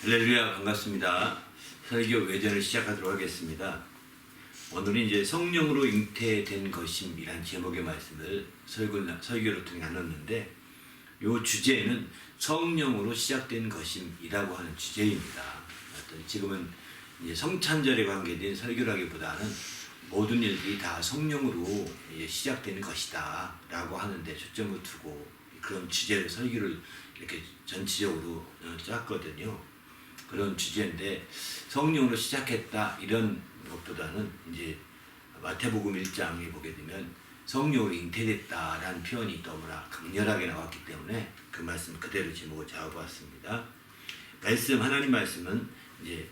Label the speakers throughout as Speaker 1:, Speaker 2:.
Speaker 1: 할렐루야, 반갑습니다. 설교 외전을 시작하도록 하겠습니다. 오늘은 이제 성령으로 잉태된 것임이란 제목의 말씀을 설교를 통해 나눴는데, 이 주제는 성령으로 시작된 것임이라고 하는 주제입니다. 지금은 이제 성찬절에 관계된 설교라기보다는 모든 일들이 다 성령으로 시작되는 것이다 라고 하는데 초점을 두고 그런 주제로 설교를 이렇게 전체적으로 짰거든요. 그런 주제인데, 성령으로 시작했다 이런 것보다는 이제 마태복음 1장에 보게 되면 성령으로 잉태됐다라는 표현이 너무나 강렬하게 나왔기 때문에 그 말씀 그대로 제목을 잡아봤습니다. 하나님 말씀은 이제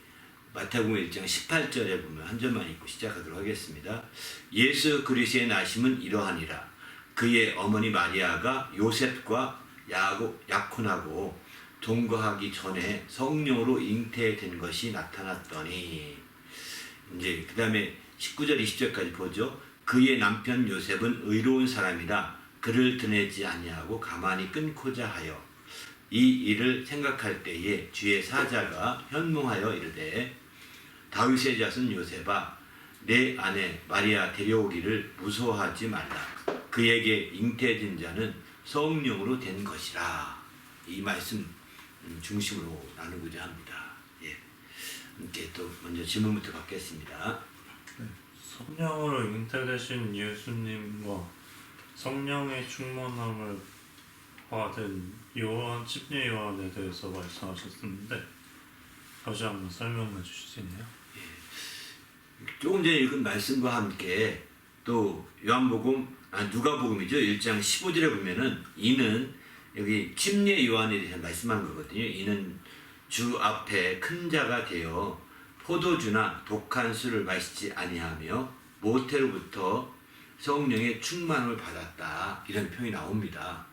Speaker 1: 마태복음 1장 18절에 보면 한 절만 읽고 시작하도록 하겠습니다. 예수 그리스도의 나심은 이러하니라. 그의 어머니 마리아가 요셉과 약혼하고 동거하기 전에 성령으로 잉태된 것이 나타났더니, 이제 그 다음에 19절 20절까지 보죠. 그의 남편 요셉은 의로운 사람이라 그를 드내지 아니하고 가만히 끊고자 하여 이 일을 생각할 때에 주의 사자가 현몽하여 이르되, 다윗의 자손 요셉아, 내 아내 마리아 데려오기를 무서워하지 말라. 그에게 잉태된 자는 성령으로 된 것이라. 이 말씀 중심으로 나누고자 합니다. 함께 또 먼저 질문부터 받겠습니다.
Speaker 2: 성령으로 잉태되신 예수님과 성령의 충만함을 받은 침례 요한에 대해서 말씀하셨는데 다시 한번 설명해 주실 수 있나요?
Speaker 1: 조금 전에 읽은 말씀과 함께 또 누가복음이죠. 1장 15절에 보면은 이는 여기 침례 요한에 대해서 말씀한 거거든요. 이는 주 앞에 큰 자가 되어 포도주나 독한 술을 마시지 아니하며 모태로부터 성령의 충만을 받았다, 이런 표현이 나옵니다.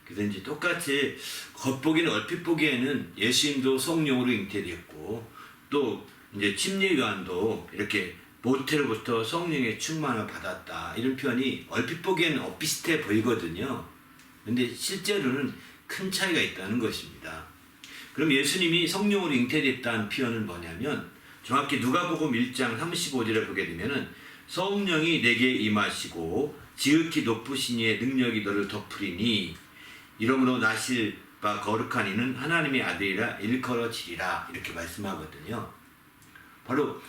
Speaker 1: 그래서 이제 똑같이 겉보기는 얼핏 보기에는 예수님도 성령으로 잉태되었고, 또 이제 침례 요한도 이렇게 모태로부터 성령의 충만을 받았다, 이런 표현이 얼핏 보기에는 비슷해 보이거든요. 근데 실제로는 큰 차이가 있다는 것입니다. 그럼 예수님이 성령으로 잉태됐다는 표현은 뭐냐면, 정확히 누가복음 1장 35절에 보게 되면은 성령이 내게 임하시고 지극히 높으신 이의 능력이 너를 덮으리니 이러므로 나실 바 거룩한 이는 하나님의 아들이라 일컬어지리라, 이렇게 말씀하거든요. 바로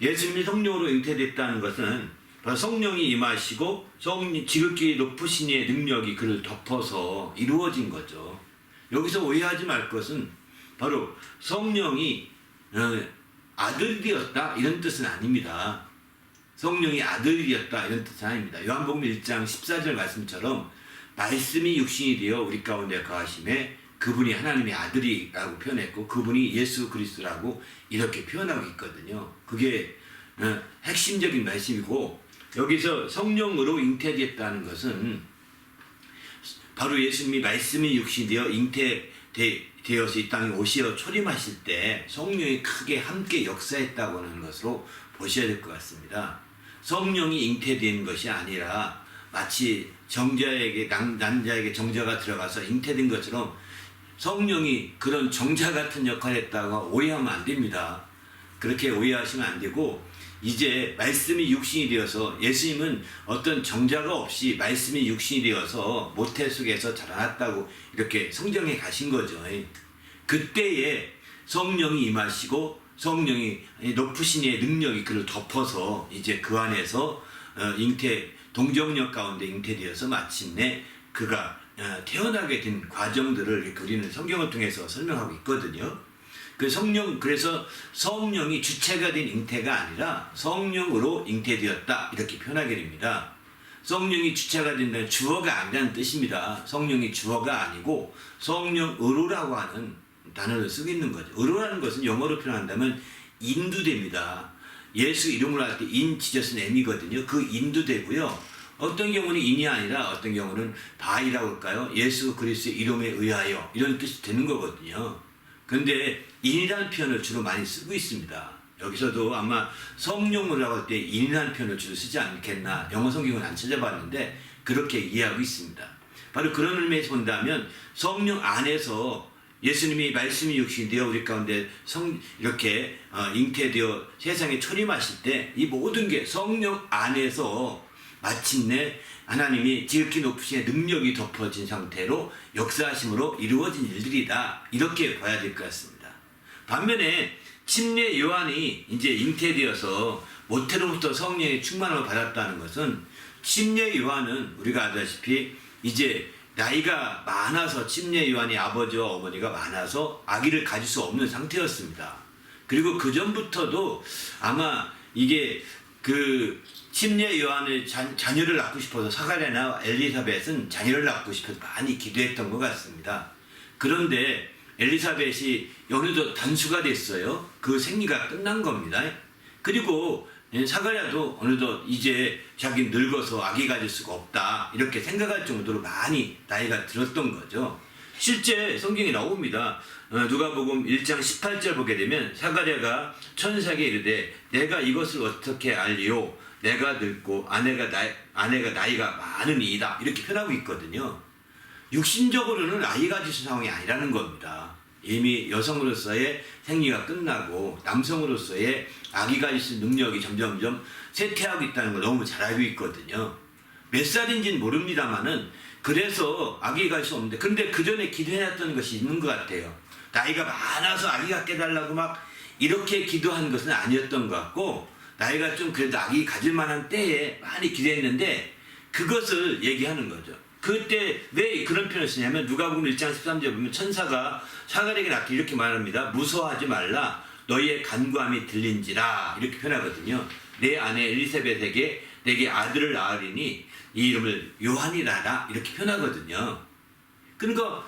Speaker 1: 예수님이 성령으로 잉태됐다는 것은 바로 성령이 임하시고 지극히 높으신 이의 능력이 그를 덮어서 이루어진 거죠. 여기서 오해하지 말 것은 바로 성령이 아들이 되었다 이런 뜻은 아닙니다. 성령이 아들이 되었다 이런 뜻은 아닙니다. 요한복음 1장 14절 말씀처럼 말씀이 육신이 되어 우리 가운데 거하심에 그분이 하나님의 아들이라고 표현했고, 그분이 예수 그리스도라고 이렇게 표현하고 있거든요. 그게 핵심적인 말씀이고, 여기서 성령으로 잉태됐다는 것은 바로 예수님이 말씀이 육신이 되어 잉태되어서 이 땅에 오시어 초림하실 때 성령이 크게 함께 역사했다고 하는 것으로 보셔야 될 것 같습니다. 성령이 잉태된 것이 아니라 마치 남자에게 정자가 들어가서 잉태된 것처럼 성령이 그런 정자 같은 역할을 했다고 오해하면 안 됩니다. 그렇게 오해하시면 안 되고, 이제 말씀이 육신이 되어서 예수님은 어떤 정자가 없이 말씀이 육신이 되어서 모태 속에서 자라났다고 이렇게 성경에 가신 거죠. 그때에 성령이 임하시고 성령이 높으신 이의 능력이 그를 덮어서 이제 그 안에서 동정력 가운데 잉태되어서 마침내 그가 태어나게 된 과정들을 우리는 성경을 통해서 설명하고 있거든요. 그래서 성령이 주체가 된 잉태가 아니라 성령으로 잉태되었다, 이렇게 표현하게 됩니다. 성령이 주체가 된다는 주어가 아니라는 뜻입니다. 성령이 주어가 아니고 성령으로라고 하는 단어를 쓰고 있는 거죠. 의로라는 것은 영어로 표현한다면 인도됩니다. 예수 이름으로 할 때 인 지저스 M이거든요. 그 인도되고요. 어떤 경우는 인이 아니라 어떤 경우는 바이라고 할까요? 예수 그리스도의 이름에 의하여, 이런 뜻이 되는 거거든요. 그런데 인이라는 표현을 주로 많이 쓰고 있습니다. 여기서도 아마 성령으로라고 할 때 인이라는 표현을 주로 쓰지 않겠나, 영어 성경은 안 찾아봤는데 그렇게 이해하고 있습니다. 바로 그런 의미에서 본다면 성령 안에서 예수님이 말씀이 육신되어 우리 가운데 이렇게 잉태되어 세상에 초림하실 때 이 모든 게 성령 안에서 마침내 하나님이 지극히 높으신 능력이 덮어진 상태로 역사하심으로 이루어진 일들이다. 이렇게 봐야 될 것 같습니다. 반면에 침례 요한이 이제 잉태되어서 모태로부터 성령의 충만함을 받았다는 것은 침례 요한은 우리가 아다시피 이제 나이가 많아서 침례 요한이 아버지와 어머니가 많아서 아기를 가질 수 없는 상태였습니다. 그리고 그 전부터도 아마 이게 그 침례 요한의 자녀를 낳고 싶어서 사가랴나 엘리사벳은 자녀를 낳고 싶어서 많이 기도했던 것 같습니다. 그런데 엘리사벳이 어느덧 단수가 됐어요. 그 생리가 끝난 겁니다. 그리고 사가랴도 어느덧 이제 자기 늙어서 아기 가질 수가 없다 이렇게 생각할 정도로 많이 나이가 들었던 거죠. 실제 성경에 나옵니다. 누가복음 1장 18절 보게 되면 사가랴가 천사에게 이르되 내가 이것을 어떻게 알리오 내가 늙고 아내가 나이가 많으니이다 이렇게 표현하고 있거든요. 육신적으로는 아이 가질 상황이 아니라는 겁니다. 이미 여성으로서의 생리가 끝나고 남성으로서의 아기 가질 수 있는 능력이 점점점 쇠퇴하고 있다는 걸 너무 잘 알고 있거든요. 몇 살인지는 모릅니다만은 그래서 아기 가질 수 없는데 근데 그 전에 기도해놨던 것이 있는 것 같아요. 나이가 많아서 아기 갖게 해달라고 막 이렇게 기도한 것은 아니었던 것 같고 나이가 좀 그래도 아기 가질 만한 때에 많이 기도했는데 그것을 얘기하는 거죠. 그때 왜 그런 표현을 쓰냐면 누가복음 1장 13절 보면 천사가 사가랴에게 나타나 이렇게 말합니다. 무서워하지 말라 너희의 간구함이 들린지라 이렇게 표현하거든요. 내 아내 엘리사벳에게 내게 아들을 낳으리니 이 이름을 요한이라라 이렇게 표현하거든요. 그러니까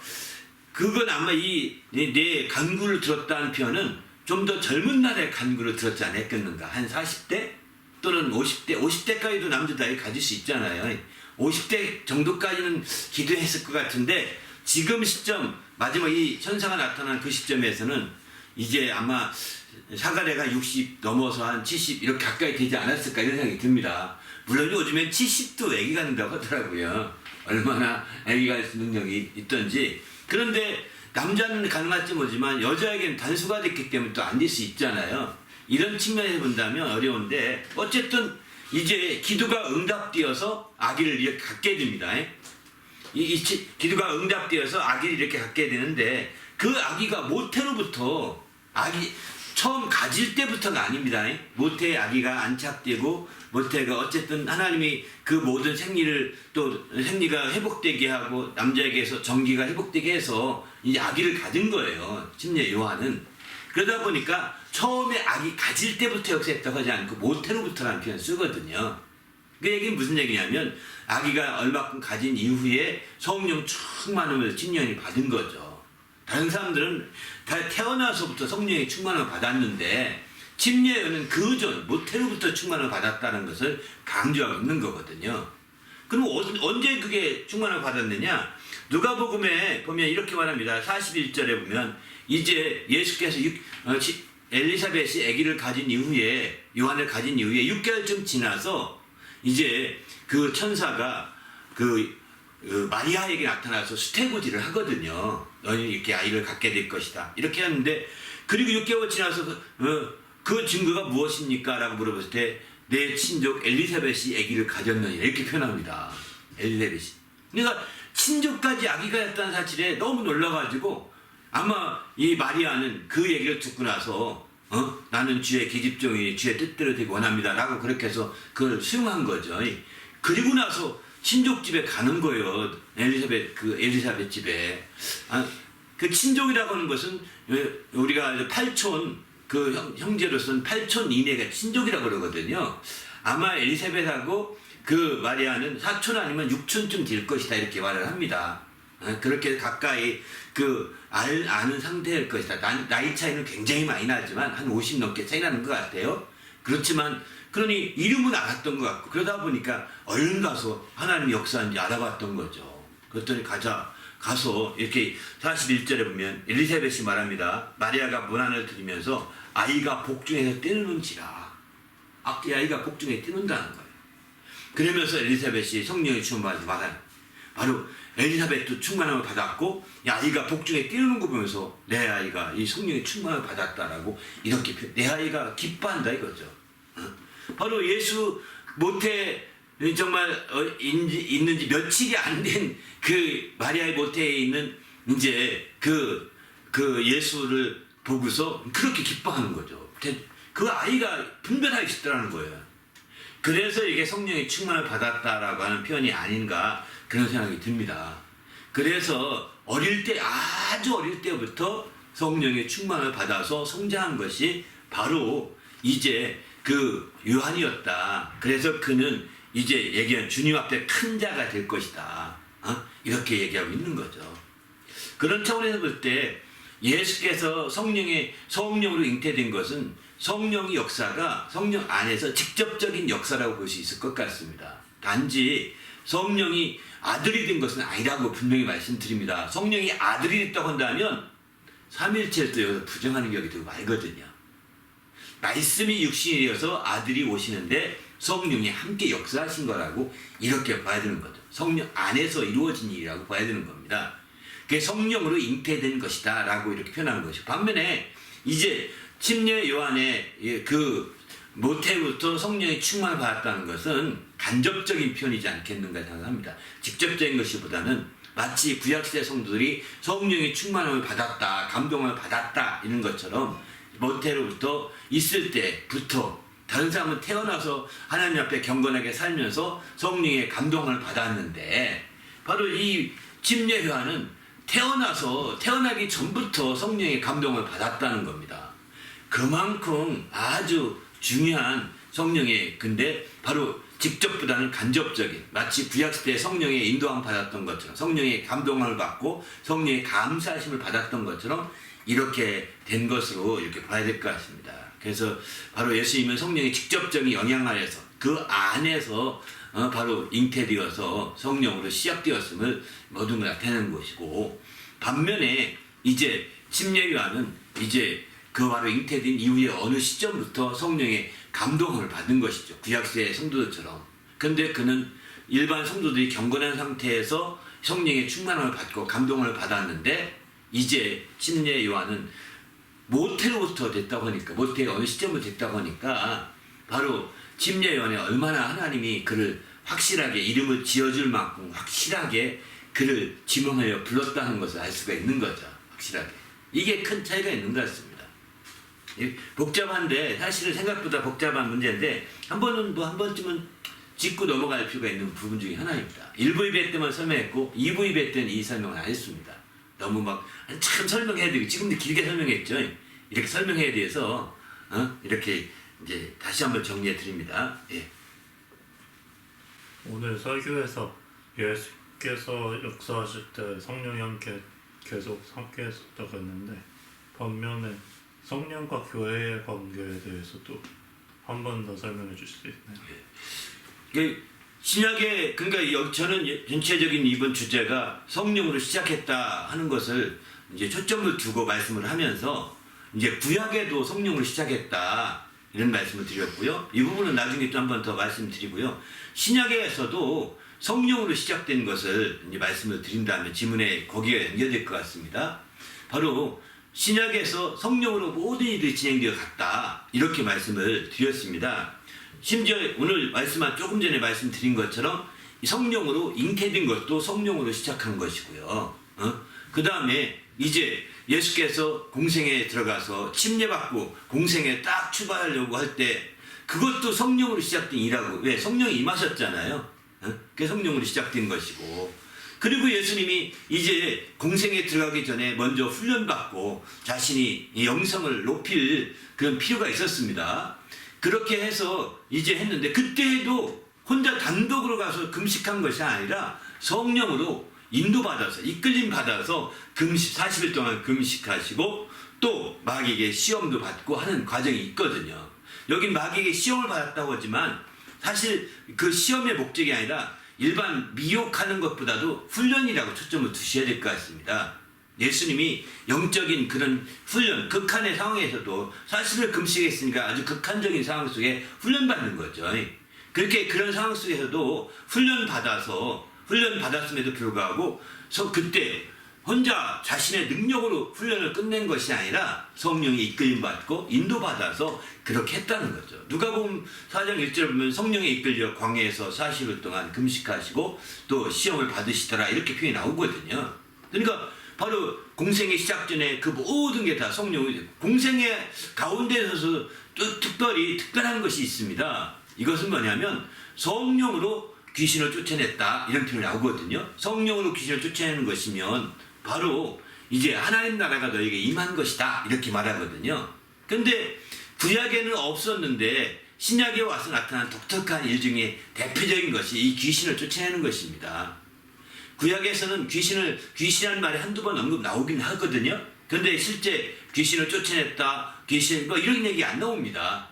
Speaker 1: 그건 아마 내 간구를 들었다는 표현은 좀 더 젊은 날의 간구를 들었지 않았겠는가. 한 40대 또는 50대까지도 남자들이 가질 수 있잖아요. 50대 정도까지는 기도했을 것 같은데 지금 시점 마지막 이 천사가 나타난 그 시점에서는 이제 아마 사가랴가 60 넘어서 한 70 이렇게 가까이 되지 않았을까 이런 생각이 듭니다. 물론 요즘엔 70도 애기가 된다고 하더라고요. 얼마나 애기가 할 수 능력이 있던지. 그런데 남자는 가능할지 모르지만 여자에게는 단수가 됐기 때문에 또 안 될 수 있잖아요. 이런 측면에서 본다면 어려운데 어쨌든 이제 기도가 응답되어서 아기를 이렇게 갖게 됩니다. 기도가 응답되어서 아기를 이렇게 갖게 되는데 그 아기가 모태로부터 처음 가질 때부터가 아닙니다. 모태의 아기가 안착되고 모태가 어쨌든 하나님이 그 모든 생리가 회복되게 하고 남자에게서 정기가 회복되게 해서 이제 아기를 가진 거예요. 침례 요한은. 그러다 보니까 처음에 아기 가질 때부터 역사했다고 하지 않고 모태로부터라는 표현 쓰거든요. 그 얘기는 무슨 얘기냐면 아기가 얼마큼 가진 이후에 성령 충만함을 침례요한이 받은 거죠. 다른 사람들은 다 태어나서부터 성령의 충만함을 받았는데 침례요한은 그 전 모태로부터 충만함을 받았다는 것을 강조하고 있는 거거든요. 그럼 언제 그게 충만함을 받았느냐? 누가복음에 보면 이렇게 말합니다. 41절에 보면 이제 예수께서 엘리사벳이 아기를 가진 이후에 요한을 가진 이후에 6개월쯤 지나서 이제 그 천사가 그 마리아에게 나타나서 수태고지를 하거든요. 너는 이렇게 아이를 갖게 될 것이다. 이렇게 하는데 그리고 6개월 지나서 그 증거가 무엇입니까? 라고 물어봤을 때 내 친족 엘리사벳이 아기를 가졌느니 이렇게 표현합니다. 엘리사벳이. 그러니까 친족까지 아기가 였다는 사실에 너무 놀라가지고 아마 이 마리아는 그 얘기를 듣고 나서 나는 주의 계집종이니 주의 뜻대로 되기 원합니다. 라고 그렇게 해서 그걸 수용한 거죠. 그리고 나서 친족집에 가는 거예요. 엘리사벳 집에. 그 친족이라고 하는 것은 우리가 8촌 그 형제로서는 8촌 이내가 친족이라고 그러거든요. 아마 엘리사벳하고 그 마리아는 4촌 아니면 6촌쯤 될 것이다 이렇게 말을 합니다. 그렇게 가까이 아는 상태일 것이다. 나이 차이는 굉장히 많이 나지만 한 50 넘게 차이 나는 것 같아요. 그렇지만 그러니 이름은 알았던 것 같고 그러다 보니까 얼른 가서 하나님 역사인지 알아봤던 거죠. 그랬더니 가서 이렇게 41절에 보면 엘리사벳이 말합니다. 마리아가 문안을 드리면서 아이가 복중에서 뛰는지라. 이 아이가 복중에 뛰는다는 거예요. 그러면서 엘리사벳이 성령의 충만을 말하는 바로 엘리사벳도 충만함을 받았고 이 아이가 복중에 뛰는 거 보면서 내 아이가 이 성령의 충만함을 받았다라고 이렇게 내 아이가 기뻐한다 이거죠. 바로 예수 모태 정말 있는지 며칠이 안 된 그 마리아의 모태에 있는 이제 그 예수를 보고서 그렇게 기뻐하는 거죠. 그 아이가 분별하기 쉽더라는 거예요. 그래서 이게 성령의 충만을 받았다라고 하는 표현이 아닌가 그런 생각이 듭니다. 그래서 아주 어릴 때부터 성령의 충만을 받아서 성장한 것이 바로 이제 그 요한이었다. 그래서 그는 이제 얘기한 주님 앞에 큰 자가 될 것이다. 이렇게 얘기하고 있는 거죠. 그런 차원에서 볼 때 예수께서 성령으로 잉태된 것은 성령의 역사가 성령 안에서 직접적인 역사라고 볼 수 있을 것 같습니다. 단지 성령이 아들이 된 것은 아니라고 분명히 말씀드립니다. 성령이 아들이 됐다고 한다면 삼일체를 또 여기서 부정하는 격이 되고 말거든요. 말씀이 육신이 되어서 아들이 오시는데 성령이 함께 역사하신 거라고 이렇게 봐야 되는 거죠. 성령 안에서 이루어진 일이라고 봐야 되는 겁니다. 그게 성령으로 잉태된 것이다 라고 이렇게 표현하는 것이고, 반면에 이제 침례 요한의 그 모태부터 성령의 충만을 받았다는 것은 간접적인 표현이지 않겠는가 생각합니다. 직접적인 것이보다는 마치 구약시대 성도들이 성령의 충만함을 받았다, 감동을 받았다 이런 것처럼 모태로부터 있을 때부터 다른 사람은 태어나서 하나님 앞에 경건하게 살면서 성령의 감동을 받았는데, 바로 이 침례 요한은 태어나기 전부터 성령의 감동을 받았다는 겁니다. 그만큼 아주 중요한 성령의, 근데 바로 직접보다는 간접적인, 마치 구약시대에 성령의 인도함을 받았던 것처럼, 성령의 감동을 받고 성령의 감사하심을 받았던 것처럼 이렇게 된 것으로 이렇게 봐야 될 것 같습니다. 그래서 바로 예수님은 성령의 직접적인 영향 아래서 그 안에서 바로 잉태되어서 성령으로 시작되었음을 모든 걸 나타내는 것이고, 반면에 이제 침례 요한은 이제 그 바로 잉태된 이후에 어느 시점부터 성령의 감동을 받은 것이죠. 구약시대의 성도들처럼. 근데 그는 일반 성도들이 경건한 상태에서 성령의 충만함을 받고 감동을 받았는데, 이제 침례 요한은 모태로부터 됐다고 하니까, 모태가 어느 시점부터 됐다고 하니까 바로 침례 요한에 얼마나 하나님이 그를 확실하게 이름을 지어줄 만큼 확실하게 그를 지명하여 불렀다는 것을 알 수가 있는 거죠. 확실하게. 이게 큰 차이가 있는 것 같습니다. 복잡한데, 사실은 생각보다 복잡한 문제인데 한 번쯤은 짚고 넘어갈 필요가 있는 부분 중에 하나입니다. 1부 이배 때만 설명했고 2부 이배 때는 이 설명을 안 했습니다. 너무 막 참 설명해야 되고, 지금도 길게 설명했죠. 이렇게 설명해야 돼서 이렇게 이제 다시 한번 정리해 드립니다. 예.
Speaker 2: 오늘 설교에서 예수께서 역사하실 때 성령이 함께 계속 함께 했었다고 했는데, 반면에 성령과 교회의 관계에 대해서도 한 번 더 설명해 주실 수 있나요?
Speaker 1: 신약에, 그러니까 저는 전체적인 이번 주제가 성령으로 시작했다 하는 것을 이제 초점을 두고 말씀을 하면서, 이제 구약에도 성령으로 시작했다 이런 말씀을 드렸고요. 이 부분은 나중에 또 한 번 더 말씀드리고요. 신약에서도 성령으로 시작된 것을 이제 말씀을 드린다면 지문에 거기에 연결될 것 같습니다. 바로 신약에서 성령으로 모든 일이 진행되어 갔다 이렇게 말씀을 드렸습니다. 심지어 오늘 조금 전에 말씀드린 것처럼 성령으로 잉태된 것도 성령으로 시작한 것이고요. 그 다음에 이제 예수께서 공생에 들어가서 침례받고 공생에 딱 출발하려고 할 때 그것도 성령으로 시작된 일하고, 왜? 성령이 임하셨잖아요. 그게 성령으로 시작된 것이고, 그리고 예수님이 이제 공생에 들어가기 전에 먼저 훈련받고 자신이 영성을 높일 그런 필요가 있었습니다. 그렇게 해서 이제 했는데, 그때에도 혼자 단독으로 가서 금식한 것이 아니라 성령으로 인도받아서 이끌림 받아서 40일 동안 금식하시고 또 마귀에게 시험도 받고 하는 과정이 있거든요. 여긴 마귀에게 시험을 받았다고 하지만 사실 그 시험의 목적이 아니라 일반 미혹하는 것보다도 훈련이라고 초점을 두셔야 될 것 같습니다. 예수님이 영적인 그런 훈련, 극한의 상황에서도 40일 금식했으니까 아주 극한적인 상황 속에 훈련받는 거죠. 그렇게 그런 상황 속에서도 훈련받아서 훈련 받았음에도 불구하고 그때 혼자 자신의 능력으로 훈련을 끝낸 것이 아니라 성령이 이끌림 받고 인도받아서 그렇게 했다는 거죠. 누가복음 4장 1절 보면 성령에 이끌려 광야에서 40일 동안 금식하시고 또 시험을 받으시더라 이렇게 표현이 나오거든요. 그러니까 바로 공생의 시작 전에 그 모든 게 다 성령이 공생의 가운데서 또 특별한 것이 있습니다. 이것은 뭐냐면 성령으로 귀신을 쫓아냈다 이런 표현이 나오거든요. 성령으로 귀신을 쫓아내는 것이면 바로 이제 하나님 나라가 너에게 임한 것이다 이렇게 말하거든요. 근데 구약에는 없었는데 신약에 와서 나타난 독특한 일 중에 대표적인 것이 이 귀신을 쫓아내는 것입니다. 구약에서는 귀신이라는 말이 한두 번 언급 나오긴 하거든요. 근데 실제 귀신을 쫓아냈다, 귀신 뭐 이런 얘기 안 나옵니다.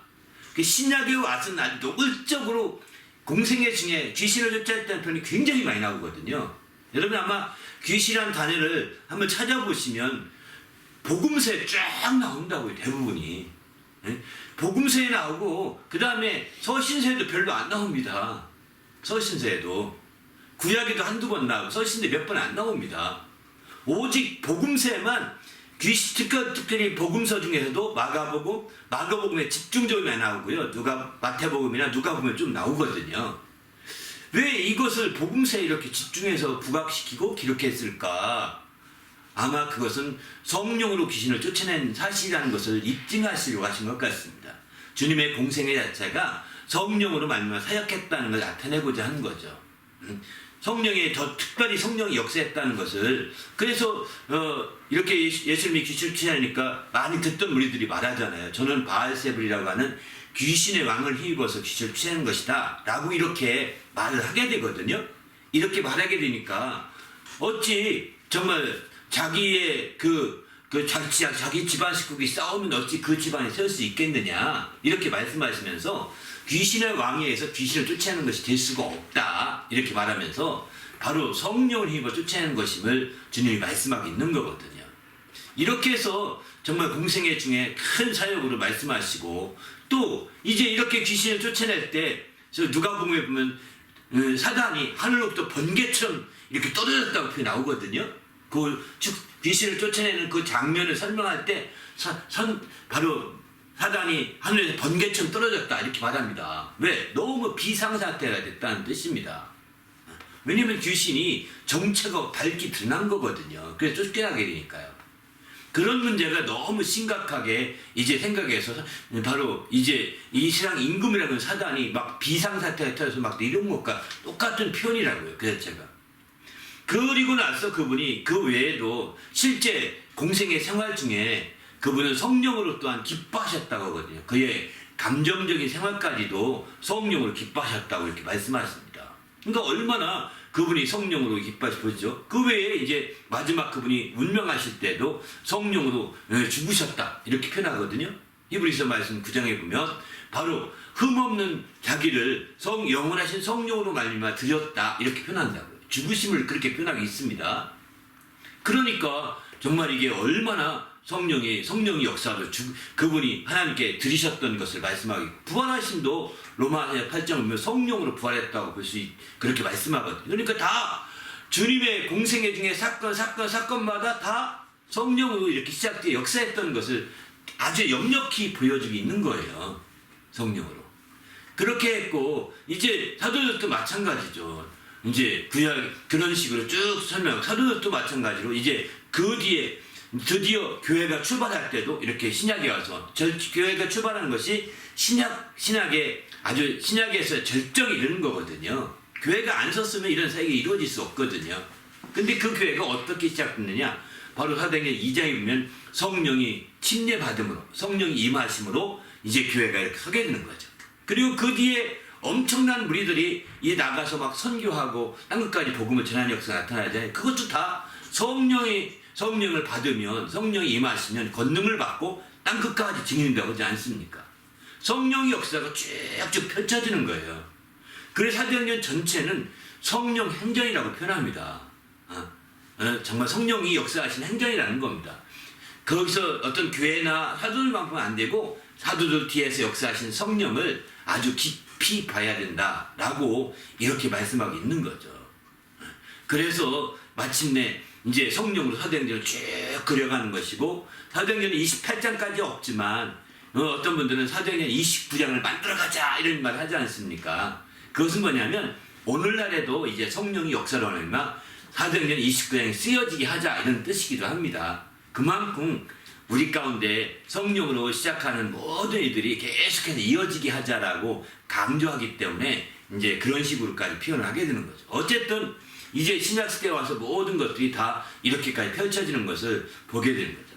Speaker 1: 신약에 와서는 아주 노골적으로 공생애 중에 귀신을 쫓아냈다는 표현이 굉장히 많이 나오거든요. 여러분 아마 귀신이라는 단어를 한번 찾아보시면 복음서에 쫙 나온다고요. 대부분이. 복음서에 나오고 그 다음에 서신서에도 별로 안 나옵니다. 서신서에도. 구약에도 한두 번 나오고 서신서에 몇 번 안 나옵니다. 오직 복음서에만 귀신, 특별히 복음서 중에서도 마가복음에 집중적으로 나오고요. 마태복음이나 누가복음에 좀 나오거든요. 왜 이것을 복음서에 이렇게 집중해서 부각시키고 기록했을까? 아마 그것은 성령으로 귀신을 쫓아낸 사실이라는 것을 입증하시려고 하신 것 같습니다. 주님의 공생애 자체가 성령으로 말미암아 사역했다는 걸 나타내고자 하는 거죠. 성령이 더 특별히 성령이 역사했다는 것을 그래서 이렇게 예수님이 귀신을 쫓아내니까 많이 듣던 무리들이 말하잖아요. 저는 바알세불이라고 하는 귀신의 왕을 힘입어서 귀신을 쫓아내는 것이다 라고 이렇게 말을 하게 되거든요. 이렇게 말하게 되니까 어찌 정말 자기의 자기 집안 식구들이 싸우면 어찌 그 집안에 설 수 있겠느냐 이렇게 말씀하시면서 귀신의 왕에 의해서 귀신을 쫓아내는 것이 될 수가 없다 이렇게 말하면서 바로 성령을 힘입어 쫓아내는 것임을 주님이 말씀하고 있는 거거든요. 이렇게 해서 정말 공생애 중에 큰 사역으로 말씀하시고 또 이제 이렇게 귀신을 쫓아낼 때 누가복음에 보면 사단이 하늘로부터 번개처럼 이렇게 떨어졌다고 표현이 나오거든요. 그 귀신을 쫓아내는 그 장면을 설명할 때 바로 사단이 하늘에서 번개처럼 떨어졌다 이렇게 말합니다. 왜? 너무 비상사태가 됐다는 뜻입니다. 왜냐면 귀신이 정체가 밝게 드러난 거거든요. 그래서 쫓겨나게 되니까요. 그런 문제가 너무 심각하게 이제 생각해서 바로 이제 이 세상 임금이라는 사단이 막 비상사태가 터져서 막 이런 것과 똑같은 표현이라고요. 그 자체가. 그리고 나서 그분이 그 외에도 실제 공생의 생활 중에 그분은 성령으로 또한 기뻐하셨다고 하거든요. 그의 감정적인 생활까지도 성령으로 기뻐하셨다고 이렇게 말씀하십니다. 그러니까 얼마나 그분이 성령으로 기뻐하셨죠. 그 외에 이제 마지막 그분이 운명하실 때도 성령으로 죽으셨다 이렇게 표현하거든요. 히브리서 말씀 9장에 보면 바로 흠없는 자기를 영원하신 성령으로 말미암아 드렸다 이렇게 표현한다고요. 죽으심을 그렇게 표현하고 있습니다. 그러니까 정말 이게 얼마나 성령이 역사로 그분이 하나님께 드리셨던 것을 말씀하기 부활하심도 로마 8장 보면 성령으로 부활했다고 그렇게 말씀하거든요. 그러니까 다 주님의 공생애 중에 사건마다 다 성령으로 이렇게 시작돼 역사했던 것을 아주 역력히 보여주고 있는 거예요. 성령으로. 그렇게 했고 이제 사도들도 마찬가지죠. 이제 구약 그런 식으로 쭉 설명. 사도들도 마찬가지로 이제 그 뒤에 드디어 교회가 출발할 때도 이렇게 신약에 와서 교회가 출발하는 것이 신약에서 절정이 이르는 거거든요. 교회가 안 섰으면 이런 사역이 이루어질 수 없거든요. 근데 그 교회가 어떻게 시작됐느냐? 바로 사도행전 2장에 보면 성령이 침례받음으로 성령이 임하심으로 이제 교회가 이렇게 서게 되는 거죠. 그리고 그 뒤에 엄청난 무리들이 나가서 막 선교하고 땅끝까지 복음을 전하는 역사가 나타나잖아요. 그것도 다 성령을 받으면 성령이 임하시면 권능을 받고 땅끝까지 증인된다고 하지 않습니까? 성령의 역사가 쭉쭉 펼쳐지는 거예요. 그래서 사도행전 전체는 성령 행전이라고 표현합니다. 정말 성령이 역사하신 행전이라는 겁니다. 거기서 어떤 교회나 사도들만 보면 안 되고 사도들 뒤에서 역사하신 성령을 아주 깊이 봐야 된다라고 이렇게 말씀하고 있는 거죠. 그래서 마침내 이제 성령으로 사도행전을 쭉 그려가는 것이고, 사도행전은 28장까지 없지만 어떤 분들은 사도행전 29장을 만들어가자 이런 말 하지 않습니까? 그것은 뭐냐면 오늘날에도 이제 성령이 역사를 하려면 사도행전 29장이 쓰여지게 하자 이런 뜻이기도 합니다. 그만큼 우리 가운데 성령으로 시작하는 모든 일들이 계속해서 이어지게 하자라고 강조하기 때문에 이제 그런 식으로까지 표현을 하게 되는 거죠. 어쨌든 이제 신약시대에 와서 모든 것들이 다 이렇게까지 펼쳐지는 것을 보게 되는 거죠.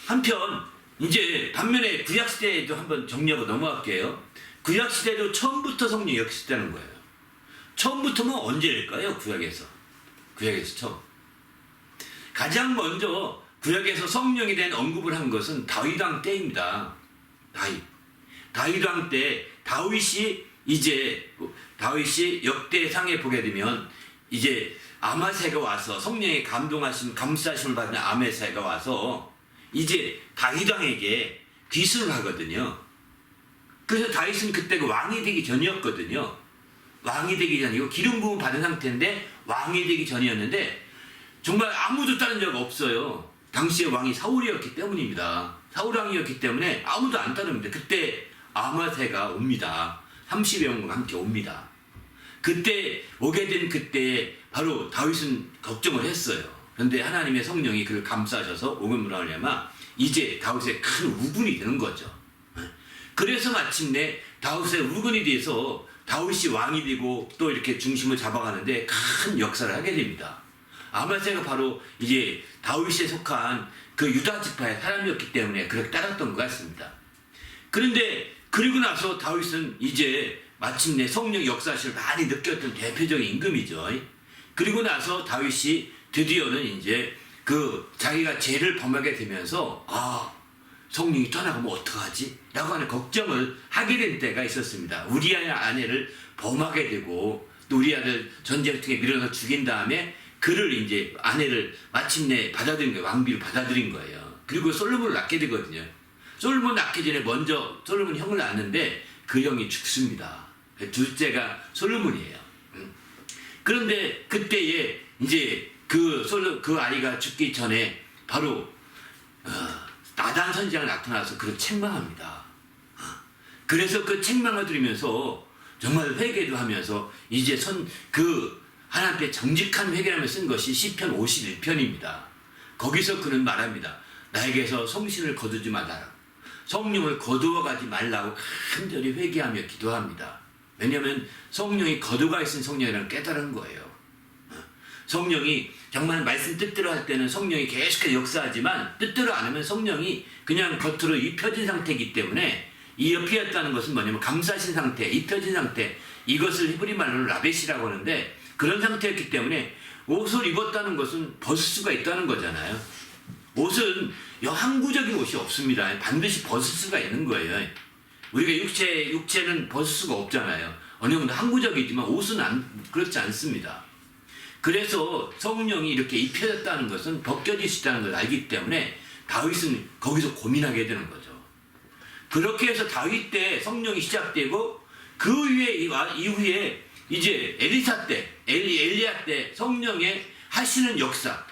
Speaker 1: 한편 이제 반면에 구약시대에도 한번 정리하고 넘어갈게요. 구약시대도 처음부터 성령이 역시했다는 거예요. 처음부터는 언제일까요? 구약에서 처음. 가장 먼저 구약에서 성령에 대한 언급을 한 것은 다윗 왕 때입니다. 다윗 왕 때 다윗이 역대상에 보게 되면 이제 아마새가 와서 성령의 감싸심을 받는 아마새가 와서 이제 다윗 왕에게 귀순을 하거든요. 그래서 다윗은 그때 그 왕이 되기 전이었거든요. 왕이 되기 전이고 기름 부음 받은 상태인데 왕이 되기 전이었는데 정말 아무도 따른 적 없어요. 당시의 왕이 사울이었기 때문입니다. 사울 왕이었기 때문에 아무도 안 따릅니다. 그때 아마새가 옵니다. 30여 명과 함께 옵니다. 그때 오게 된 그때 바로 다윗은 걱정을 했어요. 그런데 하나님의 성령이 그를 감싸셔서 오면 뭐라 하냐면 이제 다윗의 큰 우군이 되는 거죠. 그래서 마침내 다윗의 우군이 돼서 다윗이 왕이 되고 또 이렇게 중심을 잡아가는데 큰 역사를 하게 됩니다. 아마새가 바로 이제 다윗에 속한 그 유다 지파의 사람이었기 때문에 그렇게 따랐던 것 같습니다. 그런데 그리고 나서 다윗은 이제 마침내 성령 역사실을 많이 느꼈던 대표적인 임금이죠. 그리고 나서 다윗이 드디어는 이제 그 자기가 죄를 범하게 되면서 성령이 떠나가면 어떡하지? 라고 하는 걱정을 하게 된 때가 있었습니다. 우리아의 아내를 범하게 되고 또 우리 아들 전쟁터에 밀어서 죽인 다음에 그를 이제 아내를 마침내 받아들인 거예요. 왕비로 받아들인 거예요. 그리고 솔로몬을 낳게 되거든요. 솔로몬 낳기 전에 먼저 솔로몬 형을 낳는데 그 형이 죽습니다. 둘째가 솔로몬이에요. 그런데 그때에 이제 그 아이가 죽기 전에 바로 나단 선지자가 나타나서 그를 책망합니다. 그래서 그 책망을 들으면서 정말 회개도 하면서 이제 하나님 앞에 정직한 회개라며 쓴 것이 시편 51편입니다. 거기서 그는 말합니다. 나에게서 성신을 거두지 말라. 성령을 거두어가지 말라고 간절히 회개하며 기도합니다. 왜냐하면 성령이 거두가 있은 성령이라는 깨달은 거예요. 성령이 정말 말씀 뜻대로 할 때는 성령이 계속해서 역사하지만 뜻대로 안 하면 성령이 그냥 겉으로 입혀진 상태이기 때문에 이 입혀졌다는 것은 뭐냐면 감싸신 상태, 입혀진 상태, 이것을 히브리 말로는 라벳이라고 하는데 그런 상태였기 때문에 옷을 입었다는 것은 벗을 수가 있다는 거잖아요. 옷은 항구적인 옷이 없습니다. 반드시 벗을 수가 있는 거예요. 우리가 육체는 벗을 수가 없잖아요. 어느 정도 항구적이지만 옷은 그렇지 않습니다. 그래서 성령이 이렇게 입혀졌다는 것은 벗겨질 수 있다는 걸 알기 때문에 다윗은 거기서 고민하게 되는 거죠. 그렇게 해서 다윗 때 성령이 시작되고 그 이후에 이제 엘리야 때 성령의 하시는 역사,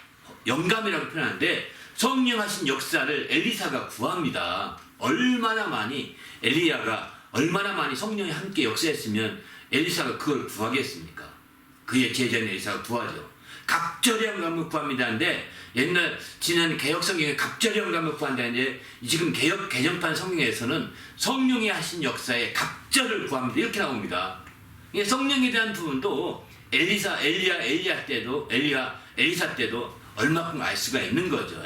Speaker 1: 영감이라고 표현하는데 성령 하신 역사를 엘리사가 구합니다. 얼마나 많이 성령이 함께 역사했으면 엘리사가 그걸 구하겠습니까? 그의 제자인 엘리사가 구하죠. 갑절의 영감을 구합니다는데 지난 개혁성경에 갑절의 영감을 구한다는데 지금 개정판 성경에서는 성령이 하신 역사에 갑절을 구합니다. 이렇게 나옵니다. 성령에 대한 부분도 엘리사 때도 얼마큼 알 수가 있는 거죠.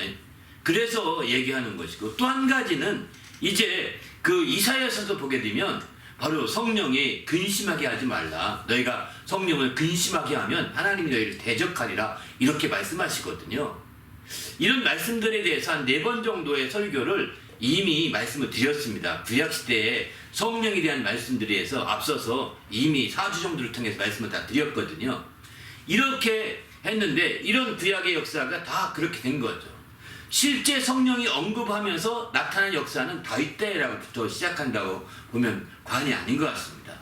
Speaker 1: 그래서 얘기하는 것이고 또 한 가지는 이제 그 이사야서도 보게 되면 바로 성령이 근심하게 하지 말라. 너희가 성령을 근심하게 하면 하나님이 너희를 대적하리라. 이렇게 말씀하시거든요. 이런 말씀들에 대해서 한 4번 정도의 설교를 이미 말씀을 드렸습니다. 구약시대에 성령에 대한 말씀들에서 앞서서 이미 4주 정도를 통해서 말씀을 다 드렸거든요. 이렇게 했는데 이런 구약의 역사가 다 그렇게 된 거죠. 실제 성령이 언급하면서 나타난 역사는 다윗 때로부터 시작한다고 보면 과언이 아닌 것 같습니다.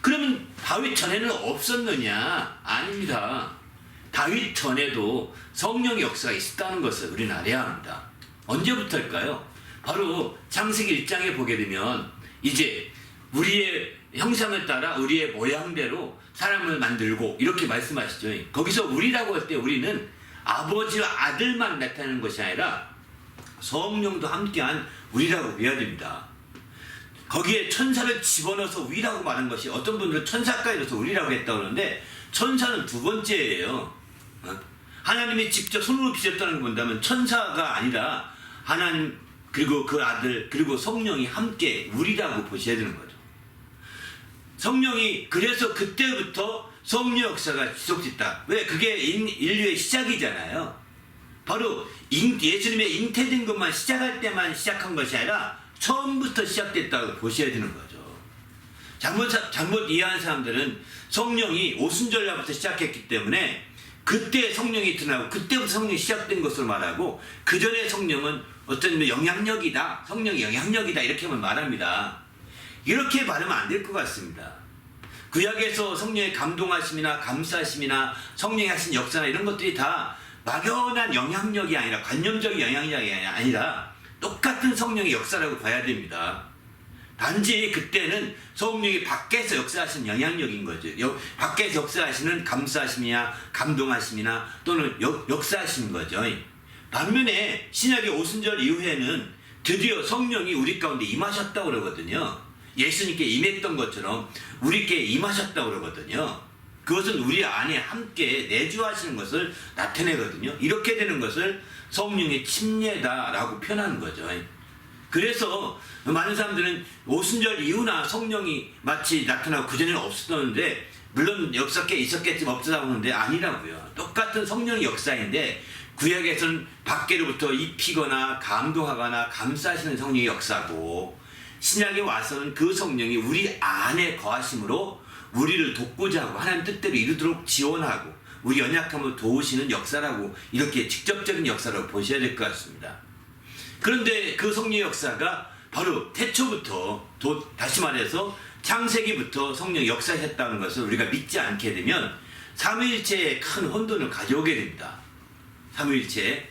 Speaker 1: 그러면 다윗 전에는 없었느냐? 아닙니다. 다윗 전에도 성령의 역사가 있었다는 것을 우리는 알아야 합니다. 언제부터일까요? 바로 창세기 1장에 보게 되면 이제 우리의 형상을 따라 우리의 모양대로 사람을 만들고 이렇게 말씀하시죠. 거기서 우리라고 할 때 우리는 아버지와 아들만 나타내는 것이 아니라 성령도 함께한 우리라고 해야 됩니다. 거기에 천사를 집어넣어서 우리라고 말한 것이, 어떤 분들은 천사까지 넣어서 우리라고 했다고 그러는데 천사는 두 번째예요. 하나님이 직접 손으로 빚었다는 걸 본다면 천사가 아니라 하나님 그리고 그 아들 그리고 성령이 함께 우리라고 보셔야 되는 거죠. 성령이, 그래서 그때부터 성령 역사가 지속됐다. 왜? 그게 인류의 시작이잖아요. 바로 예수님의 잉태된 것만 시작할 때만 시작한 것이 아니라 처음부터 시작됐다고 보셔야 되는 거죠. 잘못 이해한 사람들은 성령이 오순절날부터 시작했기 때문에 그때 성령이 드러나고 그때부터 성령이 시작된 것으로 말하고, 그 전에 성령은 어떤 영향력이다, 성령의 영향력이다 이렇게만 말합니다. 이렇게 말하면 안 될 것 같습니다. 구약에서 성령의 감동하심이나 감사하심이나 성령이 하신 역사나 이런 것들이 다 막연한 영향력이 아니라, 관념적인 영향력이 아니라 똑같은 성령의 역사라고 봐야 됩니다. 단지 그때는 성령이 밖에서 역사하시는 영향력인 거죠. 밖에서 역사하시는 감사하심이나 감동하심이나 또는 역사하시는 거죠. 반면에 신약의 오순절 이후에는 드디어 성령이 우리 가운데 임하셨다고 그러거든요. 예수님께 임했던 것처럼 우리께 임하셨다고 그러거든요. 그것은 우리 안에 함께 내주하시는 것을 나타내거든요. 이렇게 되는 것을 성령의 침례다라고 표현하는 거죠. 그래서 많은 사람들은 오순절 이후나 성령이 마치 나타나고 그전에는 없었는데, 물론 역사께 있었겠지만 없었다고 하는데 아니라고요. 똑같은 성령의 역사인데 구약에서는 밖으로부터 입히거나 감동하거나 감싸시는 성령의 역사고, 신약에 와서는 그 성령이 우리 안에 거하심으로 우리를 돕고자 하고 하나님 뜻대로 이루도록 지원하고 우리 연약함을 도우시는 역사라고, 이렇게 직접적인 역사라고 보셔야 될 것 같습니다. 그런데 그 성령의 역사가 바로 태초부터, 다시 말해서 창세기부터 성령이 역사했다는 것을 우리가 믿지 않게 되면 삼위일체의 큰 혼돈을 가져오게 됩니다. 삼위일체.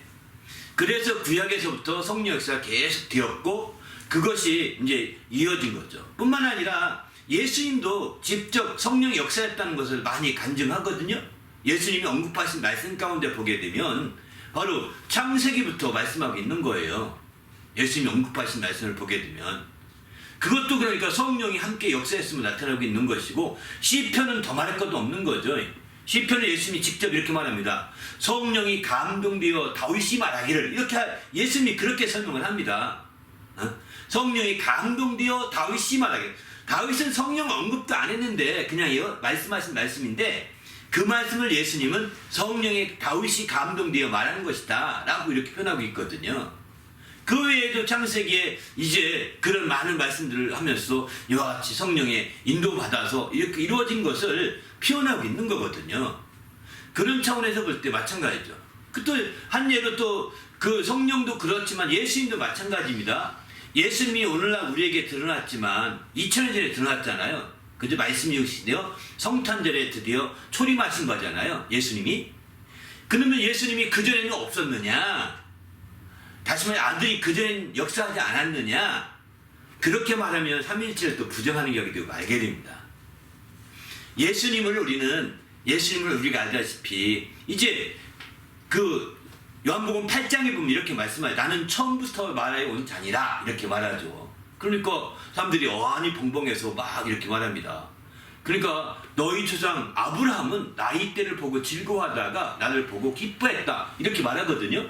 Speaker 1: 그래서 구약에서부터 성령 역사가 계속 되었고 그것이 이제 이어진 거죠. 뿐만 아니라 예수님도 직접 성령이 역사했다는 것을 많이 간증하거든요. 예수님이 언급하신 말씀 가운데 보게 되면 바로 창세기부터 말씀하고 있는 거예요. 예수님이 언급하신 말씀을 보게 되면 그것도 그러니까 성령이 함께 역사했음을 나타나고 있는 것이고, 시편은 더 말할 것도 없는 거죠. 시편은 예수님이 직접 이렇게 말합니다. 성령이 감동되어 다윗이 말하기를, 이렇게 예수님이 그렇게 설명을 합니다. 성령이 감동되어 다윗이 말하기를. 다윗은 성령 언급도 안 했는데 그냥 말씀하신 말씀인데, 그 말씀을 예수님은 성령의 다윗이 감동되어 말하는 것이다 라고 이렇게 표현하고 있거든요. 그 외에도 창세기에 이제 그런 많은 말씀들을 하면서 이와 같이 성령의 인도받아서 이렇게 이루어진 것을 표현하고 있는 거거든요. 그런 차원에서 볼 때 마찬가지죠. 또 한 예로 또 그 성령도 그렇지만 예수님도 마찬가지입니다. 예수님이 오늘날 우리에게 드러났지만 2000년 전에 드러났잖아요. 그저 말씀이 오시되어 성탄절에 드디어 초림하신 거잖아요. 예수님이. 그러면 예수님이 그전에는 없었느냐? 다시 말해 아들이 그전엔 역사하지 않았느냐? 그렇게 말하면 삼위일체를 또 부정하는 격이 되고 말게 됩니다. 예수님을 우리가 알다시피 이제 그 요한복음 8장에 보면 이렇게 말씀하죠. 나는 처음부터 말하여 온 자니라 이렇게 말하죠. 그러니까 사람들이 어안이 벙벙해서 막 이렇게 말합니다. 그러니까 너희 조상 아브라함은 나이 때를 보고 즐거워하다가 나를 보고 기뻐했다 이렇게 말하거든요.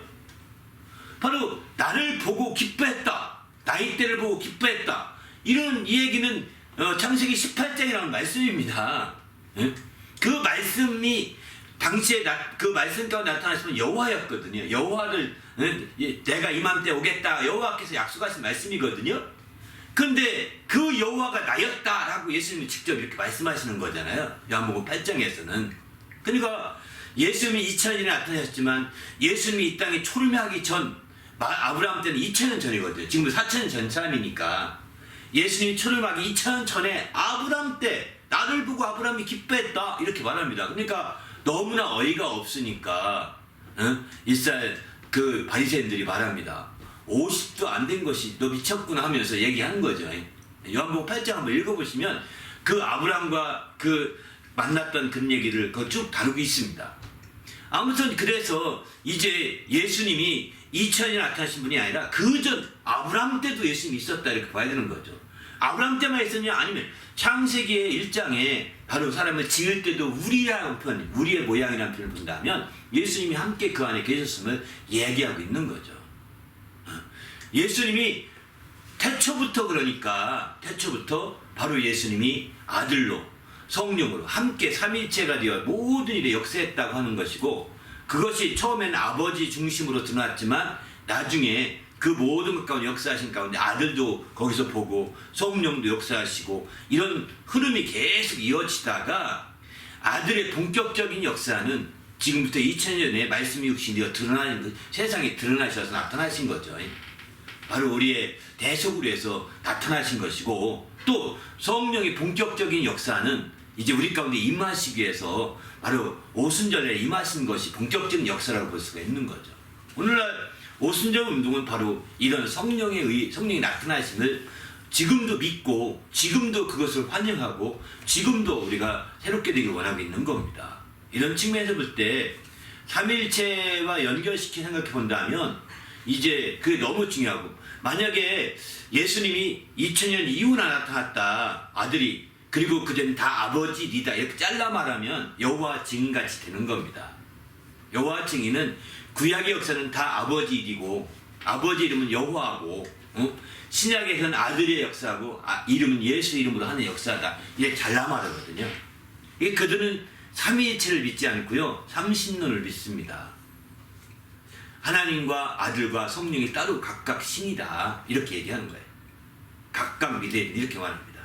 Speaker 1: 바로 나를 보고 기뻐했다, 나이 때를 보고 기뻐했다, 이런 이 얘기는 창세기 18장이라는 말씀입니다. 그 말씀이 당시에 그 말씀 가운데 나타나시면 여호와였거든요. 여호와를 내가 이맘때 오겠다 여호와께서 약속하신 말씀이거든요. 근데 그 여호와가 나였다라고 예수님이 직접 이렇게 말씀하시는 거잖아요. 요한복음 8장에서는. 그러니까 예수님이 2000년에 나타나셨지만 예수님이 이 땅에 초림하기 전 아브라함 때는 2000년 전이거든요. 지금 4000년 전 사람이니까 예수님이 초림하기 2000년 전에 아브라함 때 나를 보고 아브라함이 기뻐했다 이렇게 말합니다. 그러니까 너무나 어이가 없으니까 이스라엘 그 바리새인들이 말합니다. 50도 안 된 것이 너 미쳤구나 하면서 얘기하는 거죠. 요한복음 8장 한번 읽어보시면 그 아브라함과 그 만났던 그 얘기를 그 쭉 다루고 있습니다. 아무튼 그래서 이제 예수님이 2000년에 나타나신 분이 아니라 그 전 아브라함 때도 예수님이 있었다 이렇게 봐야 되는 거죠. 아브라함 때만 있었냐 아니면 창세기의 1장에 바로 사람을 지을 때도 우리라는 표현, 우리의 모양이라는 표현을 본다면 예수님이 함께 그 안에 계셨음을 얘기하고 있는 거죠. 예수님이 태초부터 그러니까 태초부터 바로 예수님이 아들로 성령으로 함께 삼위일체가 되어 모든 일에 역사했다고 하는 것이고 그것이 처음에는 아버지 중심으로 드러났지만 나중에 그 모든 것 가운데 역사하신 가운데 아들도 거기서 보고 성령도 역사하시고 이런 흐름이 계속 이어지다가 아들의 본격적인 역사는 지금부터 2000년에 말씀이 육신이 되어 드러나는 세상에 드러나셔서 나타나신 거죠. 바로 우리의 대속으로 해서 나타나신 것이고 또 성령의 본격적인 역사는 이제 우리 가운데 임하시기 위해서 바로 오순절에 임하신 것이 본격적인 역사라고 볼 수가 있는 거죠. 오늘날 오순절 운동은 바로 이런 성령이 나타나심을 지금도 믿고 지금도 그것을 환영하고 지금도 우리가 새롭게 되길 원하고 있는 겁니다. 이런 측면에서 볼 때 삼위일체와 연결시켜 생각해 본다면 이제 그게 너무 중요하고 만약에 예수님이 2000년 이후에 나타났다 아들이 그리고 그전 다 아버지 리다 이렇게 잘라 말하면 여호와 증인같이 되는 겁니다. 여호와 증인은 구약의 역사는 다 아버지 일이고 아버지 이름은 여호와고 신약에서는 아들의 역사고 이름은 예수 이름으로 하는 역사다 이렇게 잘라 말하거든요. 이게 그들은 삼위일체를 믿지 않고요 30론을 믿습니다. 하나님과 아들과 성령이 따로 각각 신이다 이렇게 얘기하는 거예요. 각각 믿어야 돼 이렇게 말합니다.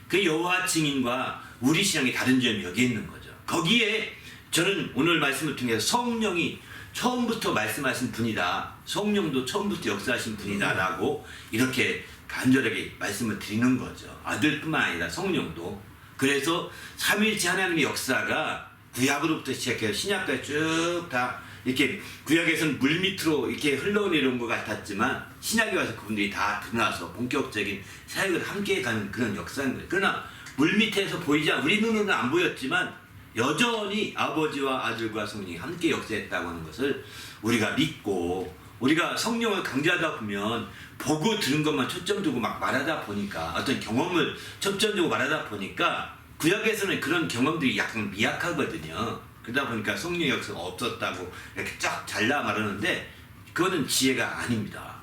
Speaker 1: 그 여호와 증인과 우리 신앙의 다른 점이 여기에 있는 거죠. 거기에 저는 오늘 말씀을 통해서 성령이 처음부터 말씀하신 분이다. 성령도 처음부터 역사하신 분이다 라고 이렇게 간절하게 말씀을 드리는 거죠. 아들뿐만 아니라 성령도. 그래서 삼위일체 하나님의 역사가 구약으로부터 시작해서 신약까지 쭉 다 이렇게 구약에서는 물밑으로 이렇게 흘러내려온 것 같았지만 신약에 와서 그분들이 다 드러나서 본격적인 사역을 함께 가는 그런 역사인 거예요. 그러나 물밑에서 보이지 않 우리 눈으로는 안 보였지만 여전히 아버지와 아들과 성령이 함께 역사했다고 하는 것을 우리가 믿고 우리가 성령을 강조하다 보면 보고 들은 것만 초점 두고 막 말하다 보니까 어떤 경험을 초점 두고 말하다 보니까 구약에서는 그런 경험들이 약간 미약하거든요. 그러다 보니까 성령의 역사가 없었다고 이렇게 쫙 잘라 말하는데 그거는 지혜가 아닙니다.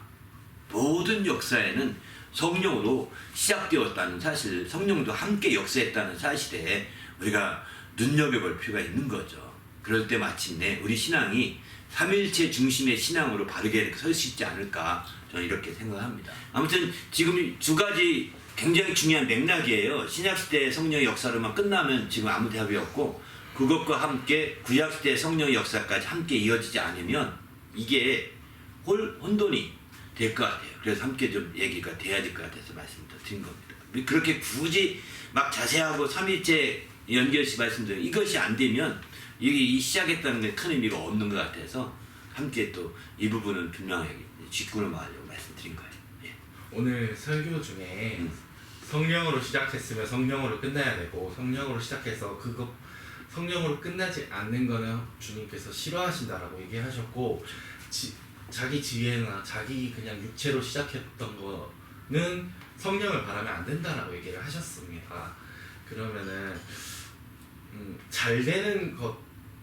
Speaker 1: 모든 역사에는 성령으로 시작되었다는 사실, 성령도 함께 역사했다는 사실에 우리가 눈여겨볼 필요가 있는 거죠. 그럴 때 마침내 우리 신앙이 삼위일체 중심의 신앙으로 바르게 설 수 있지 않을까 저는 이렇게 생각합니다. 아무튼 지금 두 가지 굉장히 중요한 맥락이에요. 신약시대의 성령의 역사로만 끝나면 지금 아무 대답이 없고 그것과 함께 구약시대의 성령의 역사까지 함께 이어지지 않으면 이게 혼돈이 될 것 같아요. 그래서 함께 좀 얘기가 돼야 될 것 같아서 말씀을 드린 겁니다. 그렇게 굳이 막 자세하고 삼위일체 연결시 말씀드린 이것이 안 되면 이 시작했다는 게 큰 의미가 없는 것 같아서 함께 또 이 부분은 분명하게 짚고를 말하려고 말씀드린 거예요. 예.
Speaker 3: 오늘 설교 중에 성령으로 시작했으면 성령으로 끝나야 되고 성령으로 시작해서 그거 성령으로 끝나지 않는 거는 주님께서 싫어하신다라고 얘기하셨고 자기 지혜나 자기 그냥 육체로 시작했던 거는 성령을 바라면 안 된다라고 얘기를 하셨습니다. 그러면은 잘 되는 것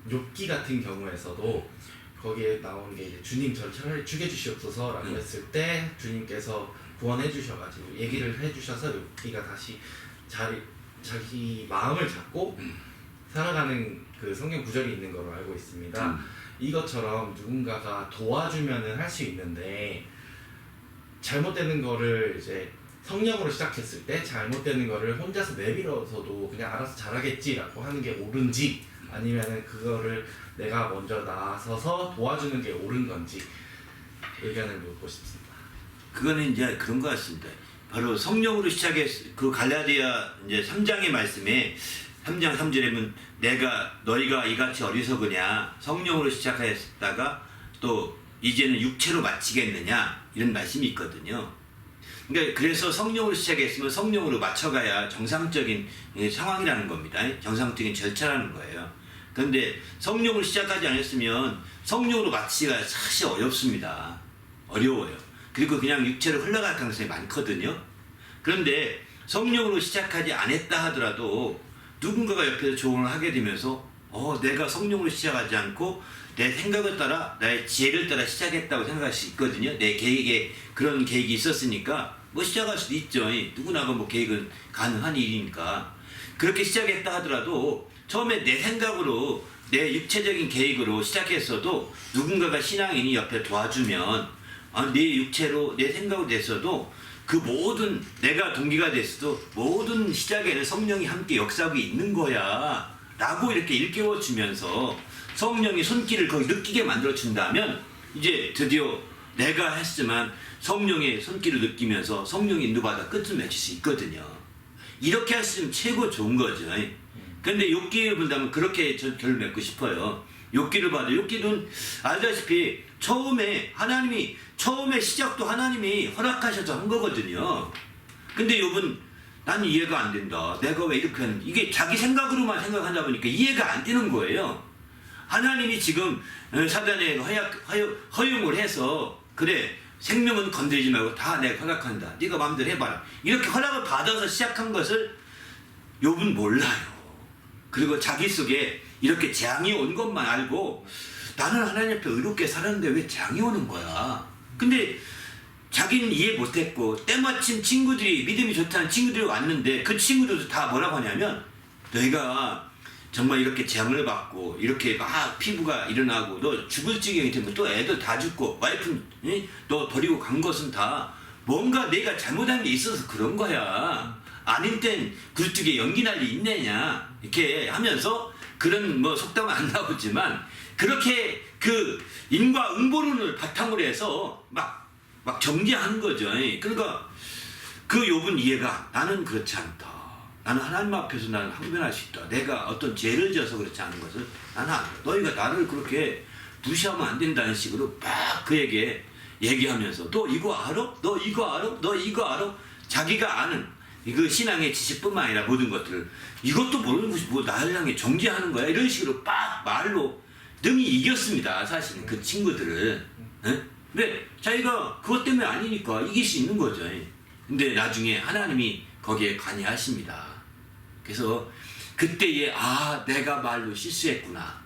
Speaker 3: 욥기 같은 경우에서도 거기에 나오는 게 이제 주님 저를 차라리 죽여주시옵소서라고 했을 때 주님께서 구원해 주셔가지고 얘기를 해주셔서 욥기가 다시 자기 마음을 잡고 살아가는 그 성경 구절이 있는 걸로 알고 있습니다. 이것처럼 누군가가 도와주면은 할 수 있는데 잘못되는 거를 이제 성령으로 시작했을 때 잘못되는 거를 혼자서 내밀어서도 그냥 알아서 잘하겠지라고 하는 게 옳은지 아니면은 그거를 내가 먼저 나서서 도와주는 게 옳은 건지 의견을 묻고 싶습니다.
Speaker 1: 그거는 이제 그런 것 같습니다. 바로 성령으로 시작했 그 갈라디아 이제 3장의 말씀에 3장 3절에 보면 너희가 이같이 어리석으냐 성령으로 시작하였다가 또 이제는 육체로 마치겠느냐 이런 말씀이 있거든요. 그러니까 그래서 성령으로 시작했으면 성령으로 맞춰가야 정상적인 상황이라는 겁니다. 정상적인 절차라는 거예요. 그런데 성령으로 시작하지 않았으면 성령으로 마치기가 사실 어렵습니다. 어려워요. 그리고 그냥 육체로 흘러갈 가능성이 많거든요. 그런데 성령으로 시작하지 않았다 하더라도 누군가가 옆에서 조언을 하게 되면서 내가 성령으로 시작하지 않고 내 생각을 따라 나의 지혜를 따라 시작했다고 생각할 수 있거든요. 내 계획에 그런 계획이 있었으니까 뭐 시작할 수도 있죠. 누구나가 뭐 계획은 가능한 일이니까. 그렇게 시작했다 하더라도 처음에 내 생각으로 내 육체적인 계획으로 시작했어도 누군가가 신앙인이 옆에 도와주면 내 육체로 내 생각으로 됐어도 그 모든 내가 동기가 됐어도 모든 시작에는 성령이 함께 역사하고 있는 거야 라고 이렇게 일깨워주면서 성령이 손길을 거기 느끼게 만들어준다면 이제 드디어 내가 했지만 성령의 손길을 느끼면서 성령의 인도받아 끝을 맺을 수 있거든요. 이렇게 했으면 최고 좋은 거죠. 근데 욥기를 본다면 그렇게 결을 맺고 싶어요. 욥기를 봐도 욥기는 알다시피 처음에 시작도 하나님이 허락하셔서 한 거거든요. 근데 욥은 난 이해가 안 된다. 내가 왜 이렇게 하는지. 이게 자기 생각으로만 생각하다 보니까 이해가 안 되는 거예요. 하나님이 지금 사단의 허용을 해서 그래 생명은 건드리지 말고 다 내가 허락한다. 네가 마음대로 해봐라. 이렇게 허락을 받아서 시작한 것을 욥은 몰라요. 그리고 자기 속에 이렇게 재앙이 온 것만 알고 나는 하나님 앞에 의롭게 살았는데 왜 재앙이 오는 거야. 근데 자기는 이해 못했고 때마침 친구들이 믿음이 좋다는 친구들이 왔는데 그 친구들도 다 뭐라고 하냐면 너희가 정말 이렇게 재앙을 받고 이렇게 막 피부가 일어나고 너 죽을 지경이 되면 또 애들 다 죽고 와이프는 너 버리고 간 것은 다 뭔가 내가 잘못한 게 있어서 그런 거야. 아닌 땐 굴뚝에 연기 날 리 있느냐 이렇게 하면서 그런 뭐 속담은 안 나오지만 그렇게 그 인과응보론을 바탕으로 해서 막 정죄하는 거죠. 그러니까 그 욥은 이해가 나는 그렇지 않다. 나는 하나님 앞에서 나는 항변할 수 있다. 내가 어떤 죄를 지어서 그렇지 않은 것을 나는 안다. 너희가 나를 그렇게 무시하면 안 된다는 식으로 막 그에게 얘기하면서 너 이거 알아? 너 이거 알아? 너 이거 알아? 자기가 아는 그 신앙의 지식뿐만 아니라 모든 것들을 이것도 모르는 것이 뭐 나를 향해 정죄하는 거야 이런 식으로 막 말로 능히 이겼습니다. 사실은 그 친구들을. 근데 자기가 그것 때문에 아니니까 이길 수 있는 거죠. 근데 나중에 하나님이 거기에 관여하십니다. 그래서 그때에 내가 말로 실수했구나.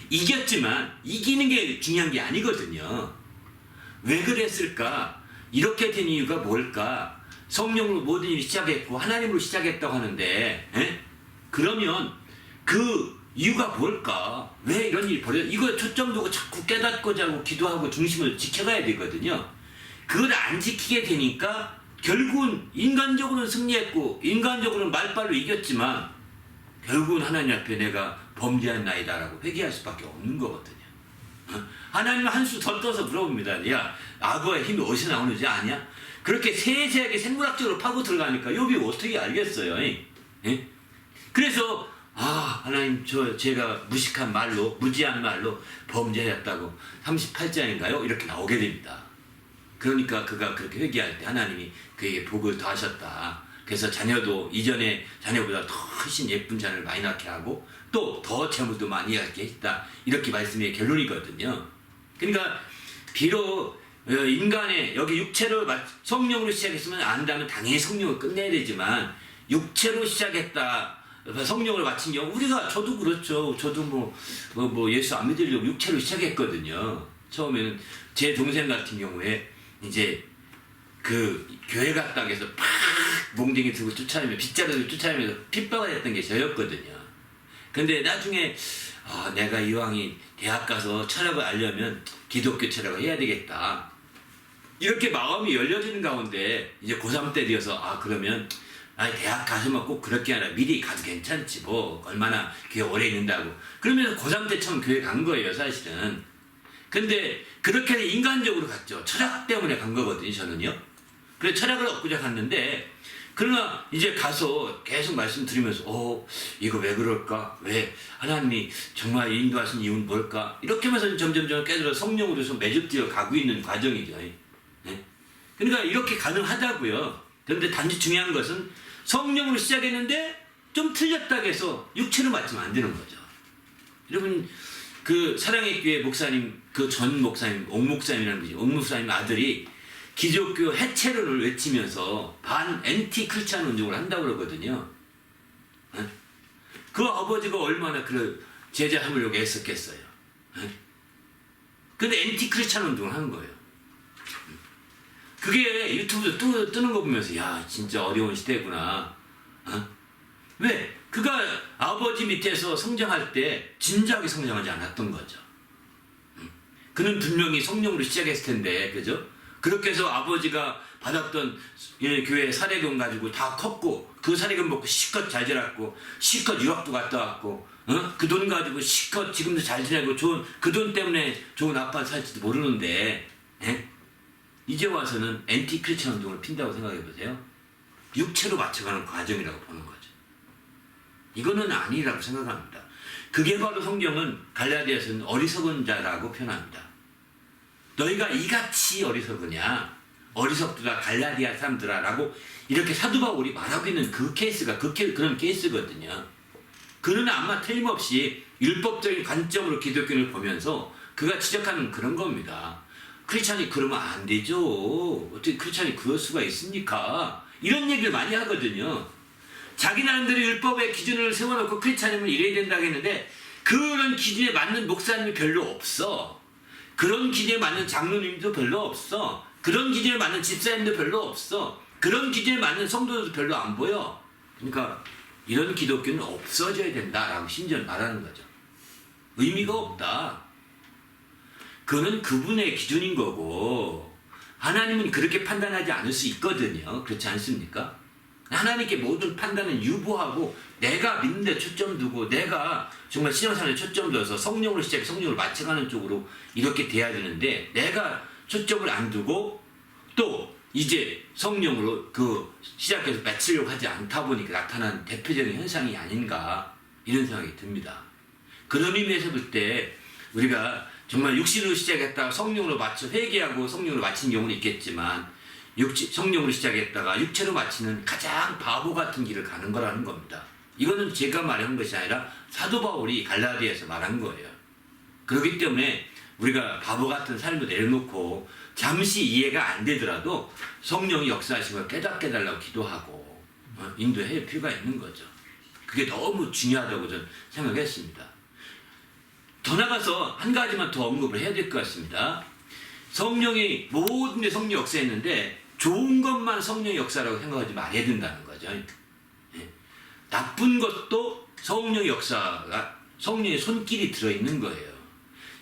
Speaker 1: 이겼지만 이기는 게 중요한 게 아니거든요. 왜 그랬을까? 이렇게 된 이유가 뭘까? 성령으로 모든 일이 시작했고 하나님으로 시작했다고 하는데 그러면 그 이유가 뭘까? 왜 이런 일이 벌어져? 이거 초점 두고 자꾸 깨닫고자 하고 기도하고 중심을 지켜가야 되거든요. 그걸 안 지키게 되니까 결국은 인간적으로는 승리했고 인간적으로는 말빨로 이겼지만 결국은 하나님 앞에 내가 범죄한 나이다라고 회개할 수밖에 없는 거거든요. 하나님은 한 수 더 떠서 물어봅니다. 야, 악어의 힘이 어디서 나오는지 아냐? 그렇게 세세하게 생물학적으로 파고 들어가니까 욥이 어떻게 알겠어요? 그래서 하나님 제가 무식한 말로 무지한 말로 범죄했다고 38장인가요? 이렇게 나오게 됩니다. 그러니까 그가 그렇게 회개할 때 하나님이 그에게 복을 더하셨다. 그래서 자녀도 이전에 자녀보다 더 훨씬 예쁜 자녀를 많이 낳게 하고 또 더 재물도 많이 갖게 했다. 이렇게 말씀의 결론이거든요. 그러니까 비록 인간의 여기 육체로 성령으로 시작했으면 안다면 당연히 성령을 끝내야 되지만 육체로 시작했다. 성령을 마친 경우 저도 그렇죠. 저도 뭐 예수 안 믿으려고 육체로 시작했거든요. 처음에는 제 동생 같은 경우에 이제 그 교회 갔다 해서 팍 몽둥이 들고 쫓아내며 빗자루를 쫓아내면서 핍박을 했던 게 저였거든요. 근데 나중에 내가 이왕이 대학 가서 철학을 알려면 기독교 철학을 해야 되겠다. 이렇게 마음이 열려지는 가운데 이제 고3 때 되어서 그러면 대학 가서만 꼭 그렇게 하라. 미리 가도 괜찮지 뭐 얼마나 교회 오래 있는다고. 그러면서 고3 때 처음 교회 간 거예요 사실은. 근데 그렇게 인간적으로 갔죠. 철학 때문에 간 거거든요 저는요. 그래서 철학을 얻고자 갔는데 그러나 이제 가서 계속 말씀드리면서 이거 왜 그럴까? 왜 하나님이 정말 인도하신 이유는 뭘까? 이렇게 하면서 점점 깨달아 성령으로서 매듭되어 가고 있는 과정이죠. 네? 그러니까 이렇게 가능하다고요. 그런데 단지 중요한 것은 성령으로 시작했는데 좀 틀렸다고 해서 육체로 맞으면 안 되는 거죠. 여러분 그 사랑의 교회 목사님 그 전 목사님 옥 목사님이라는 거죠. 옥 목사님 아들이 기독교 해체론을 외치면서 반 엔티 크리스찬 운동을 한다고 그러거든요. 그 아버지가 얼마나 그 제자 삼으려고 애썼겠어요. 근데 엔티 크리스찬 운동을 한 거예요. 그게 유튜브에서 뜨는 거 보면서 야 진짜 어려운 시대구나. 왜? 그가 아버지 밑에서 성장할 때 진지하게 성장하지 않았던 거죠. 그는 분명히 성령으로 시작했을 텐데, 그죠? 그렇게 해서 아버지가 받았던 교회 사례금 가지고 다 컸고, 그 사례금 먹고 실컷 잘 자랐고, 실컷 유학도 갔다 왔고, 그 돈 가지고 실컷 지금도 잘 지내고, 그 돈 때문에 좋은 아빠 살지도 모르는데, 이제 와서는 엔티 크리스천 운동을 핀다고 생각해 보세요. 육체로 맞춰가는 과정이라고 보는 거죠. 이거는 아니라고 생각합니다. 그게 바로 성경은 갈라디아서는 어리석은 자라고 표현합니다. 너희가 이같이 어리석으냐? 어리석두다 갈라디아 사람들아 라고 이렇게 사도 바울이 말하고 있는 그 케이스가 그런 케이스거든요. 그는 아마 틀림없이 율법적인 관점으로 기독교를 보면서 그가 지적하는 그런 겁니다. 크리스찬이 그러면 안 되죠. 어떻게 크리스찬이 그럴 수가 있습니까? 이런 얘기를 많이 하거든요. 자기 나름대로 율법의 기준을 세워놓고 크리스찬이면 이래야 된다고 했는데 그런 기준에 맞는 목사님이 별로 없어. 그런 기준에 맞는 장로님도 별로 없어. 그런 기준에 맞는 집사님도 별로 없어. 그런 기준에 맞는 성도들도 별로 안 보여. 그러니까 이런 기독교는 없어져야 된다라고 심지어 말하는 거죠. 의미가 없다. 그거는 그분의 기준인 거고 하나님은 그렇게 판단하지 않을 수 있거든요. 그렇지 않습니까? 하나님께 모든 판단은 유보하고 내가 믿는 데 초점 두고 내가 정말 신앙생활에 초점 둬서 성령으로 시작해 성령으로 맞춰가는 쪽으로 이렇게 돼야 되는데 내가 초점을 안 두고 또 이제 성령으로 시작해서 맞추려고 하지 않다 보니까 나타난 대표적인 현상이 아닌가 이런 생각이 듭니다. 그런 의미에서 볼 때 우리가 정말 육신으로 시작했다가 성령으로 맞춰 회개하고 성령으로 마친 경우는 있겠지만 성령으로 시작했다가 육체로 마치는 가장 바보 같은 길을 가는 거라는 겁니다. 이거는 제가 말한 것이 아니라 사도 바울이 갈라디아에서 말한 거예요. 그렇기 때문에 우리가 바보 같은 삶을 내려놓고 잠시 이해가 안 되더라도 성령이 역사하신 걸 깨닫게 해달라고 기도하고 인도할 필요가 있는 거죠. 그게 너무 중요하다고 저는 생각했습니다. 더 나가서 한 가지만 더 언급을 해야 될 것 같습니다. 성령이 모든 데 성령 역사했는데 좋은 것만 성령의 역사라고 생각하지 말아야 된다는 거죠. 나쁜 것도 성령의 역사가 성령의 손길이 들어있는 거예요.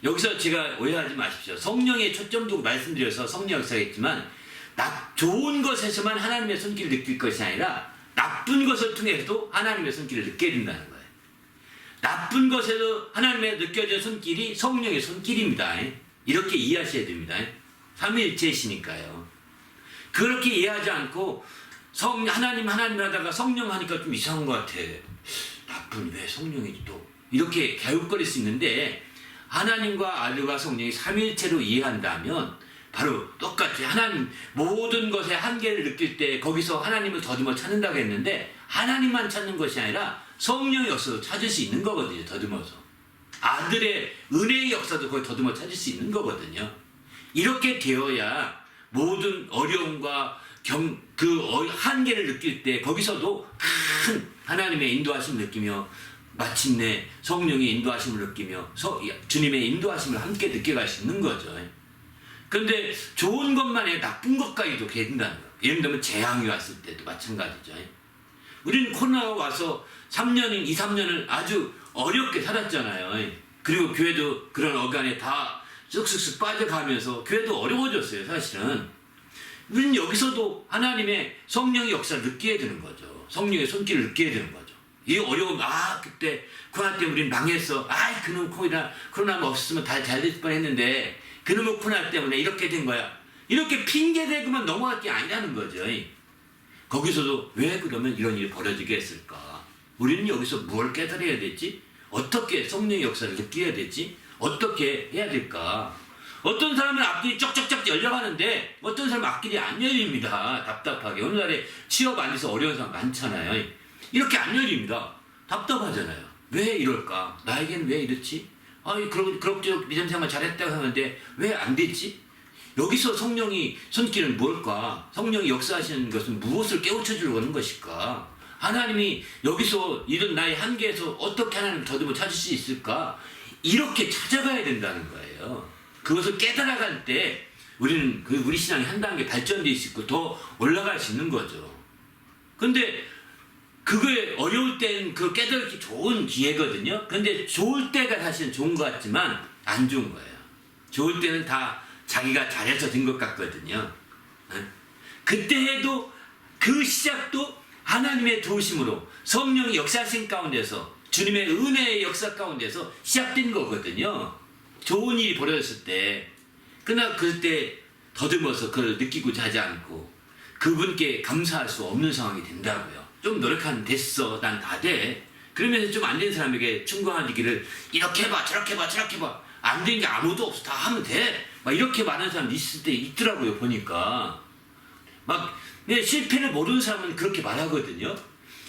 Speaker 1: 여기서 제가 오해하지 마십시오. 성령의 초점 두고 말씀드려서 성령 역사겠지만 좋은 것에서만 하나님의 손길을 느낄 것이 아니라 나쁜 것을 통해서도 하나님의 손길을 느껴야 된다는 거예요. 나쁜 것에도 하나님의 느껴지는 손길이 성령의 손길입니다. 이렇게 이해하셔야 됩니다. 삼위일체이시니까요. 그렇게 이해하지 않고 하나님 하다가 성령 하니까 좀 이상한 것 같아. 나쁜 왜 성령이 또 이렇게 갸웃거릴 수 있는데 하나님과 아들과 성령이 삼위일체로 이해한다면 바로 똑같이 하나님 모든 것의 한계를 느낄 때 거기서 하나님을 더듬어 찾는다고 했는데 하나님만 찾는 것이 아니라 성령의 역사도 찾을 수 있는 거거든요. 더듬어서 아들의 은혜의 역사도 거기 더듬어 찾을 수 있는 거거든요. 이렇게 되어야 모든 어려움과 한계를 느낄 때 거기서도 큰 하나님의 인도하심을 느끼며 마침내 성령의 인도하심을 느끼며 주님의 인도하심을 함께 느껴갈 수 있는 거죠. 그런데 좋은 것만 해 나쁜 것까지도 된다는 거예요. 예를 들면 재앙이 왔을 때도 마찬가지죠. 우리는 코로나가 와서 2, 3년을 아주 어렵게 살았잖아요. 그리고 교회도 그런 어간에 다 쑥쑥쑥 빠져가면서 교회도 어려워졌어요. 사실은 우리는 여기서도 하나님의 성령의 역사를 느껴야 되는 거죠. 성령의 손길을 느껴야 되는 거죠. 이 어려움, 그때 코로나 때문에 우린 망했어. 그놈 코로나만 없었으면 다 잘 됐을 뻔했는데 그놈의 코로나 때문에 이렇게 된 거야. 이렇게 핑계대고만 넘어갈 게 아니라는 거죠. 거기서도 왜 그러면 이런 일이 벌어지게 했을까? 우리는 여기서 뭘 깨달아야 되지? 어떻게 성령의 역사를 느껴야 되지? 어떻게 해야 될까? 어떤 사람은 앞길이 쩍쩍쩍 열려가는데 어떤 사람은 앞길이 안 열립니다. 답답하게. 오늘날에 취업 안 돼서 어려운 사람 많잖아요. 이렇게 안 열립니다. 답답하잖아요. 왜 이럴까? 나에게는 왜 이렇지? 그럭저럭 믿음 생활 잘했다고 하는데 왜 안 되지? 여기서 성령이 손길은 뭘까? 성령이 역사하시는 것은 무엇을 깨우쳐 주려고 하는 것일까? 하나님이 여기서 이런 나의 한계에서 어떻게 하나님을 더듬어 찾을 수 있을까? 이렇게 찾아가야 된다는 거예요. 그것을 깨달아갈 때 우리는 우리 신앙이 한 단계 발전되어 있고 더 올라갈 수 있는 거죠. 근데 그게 어려울 때는 그 깨닫기 좋은 기회거든요. 근데 좋을 때가 사실은 좋은 것 같지만 안 좋은 거예요. 좋을 때는 다 자기가 잘해서 된 것 같거든요. 그때 해도 그 시작도 하나님의 도우심으로 성령이 역사하신 가운데서 주님의 은혜의 역사 가운데서 시작된 거거든요. 좋은 일이 벌어졌을 때 그러나 그때 더듬어서 그걸 느끼고자 하지 않고 그분께 감사할 수 없는 상황이 된다고요. 좀 노력하면 됐어. 난 다 돼. 그러면서 좀 안 된 사람에게 충고하기를 이렇게 해봐 저렇게 해봐 저렇게 해봐 안 된 게 아무도 없어. 다 하면 돼. 막 이렇게 말하는 사람 있을 때 있더라고요. 보니까 막 실패를 모르는 사람은 그렇게 말하거든요.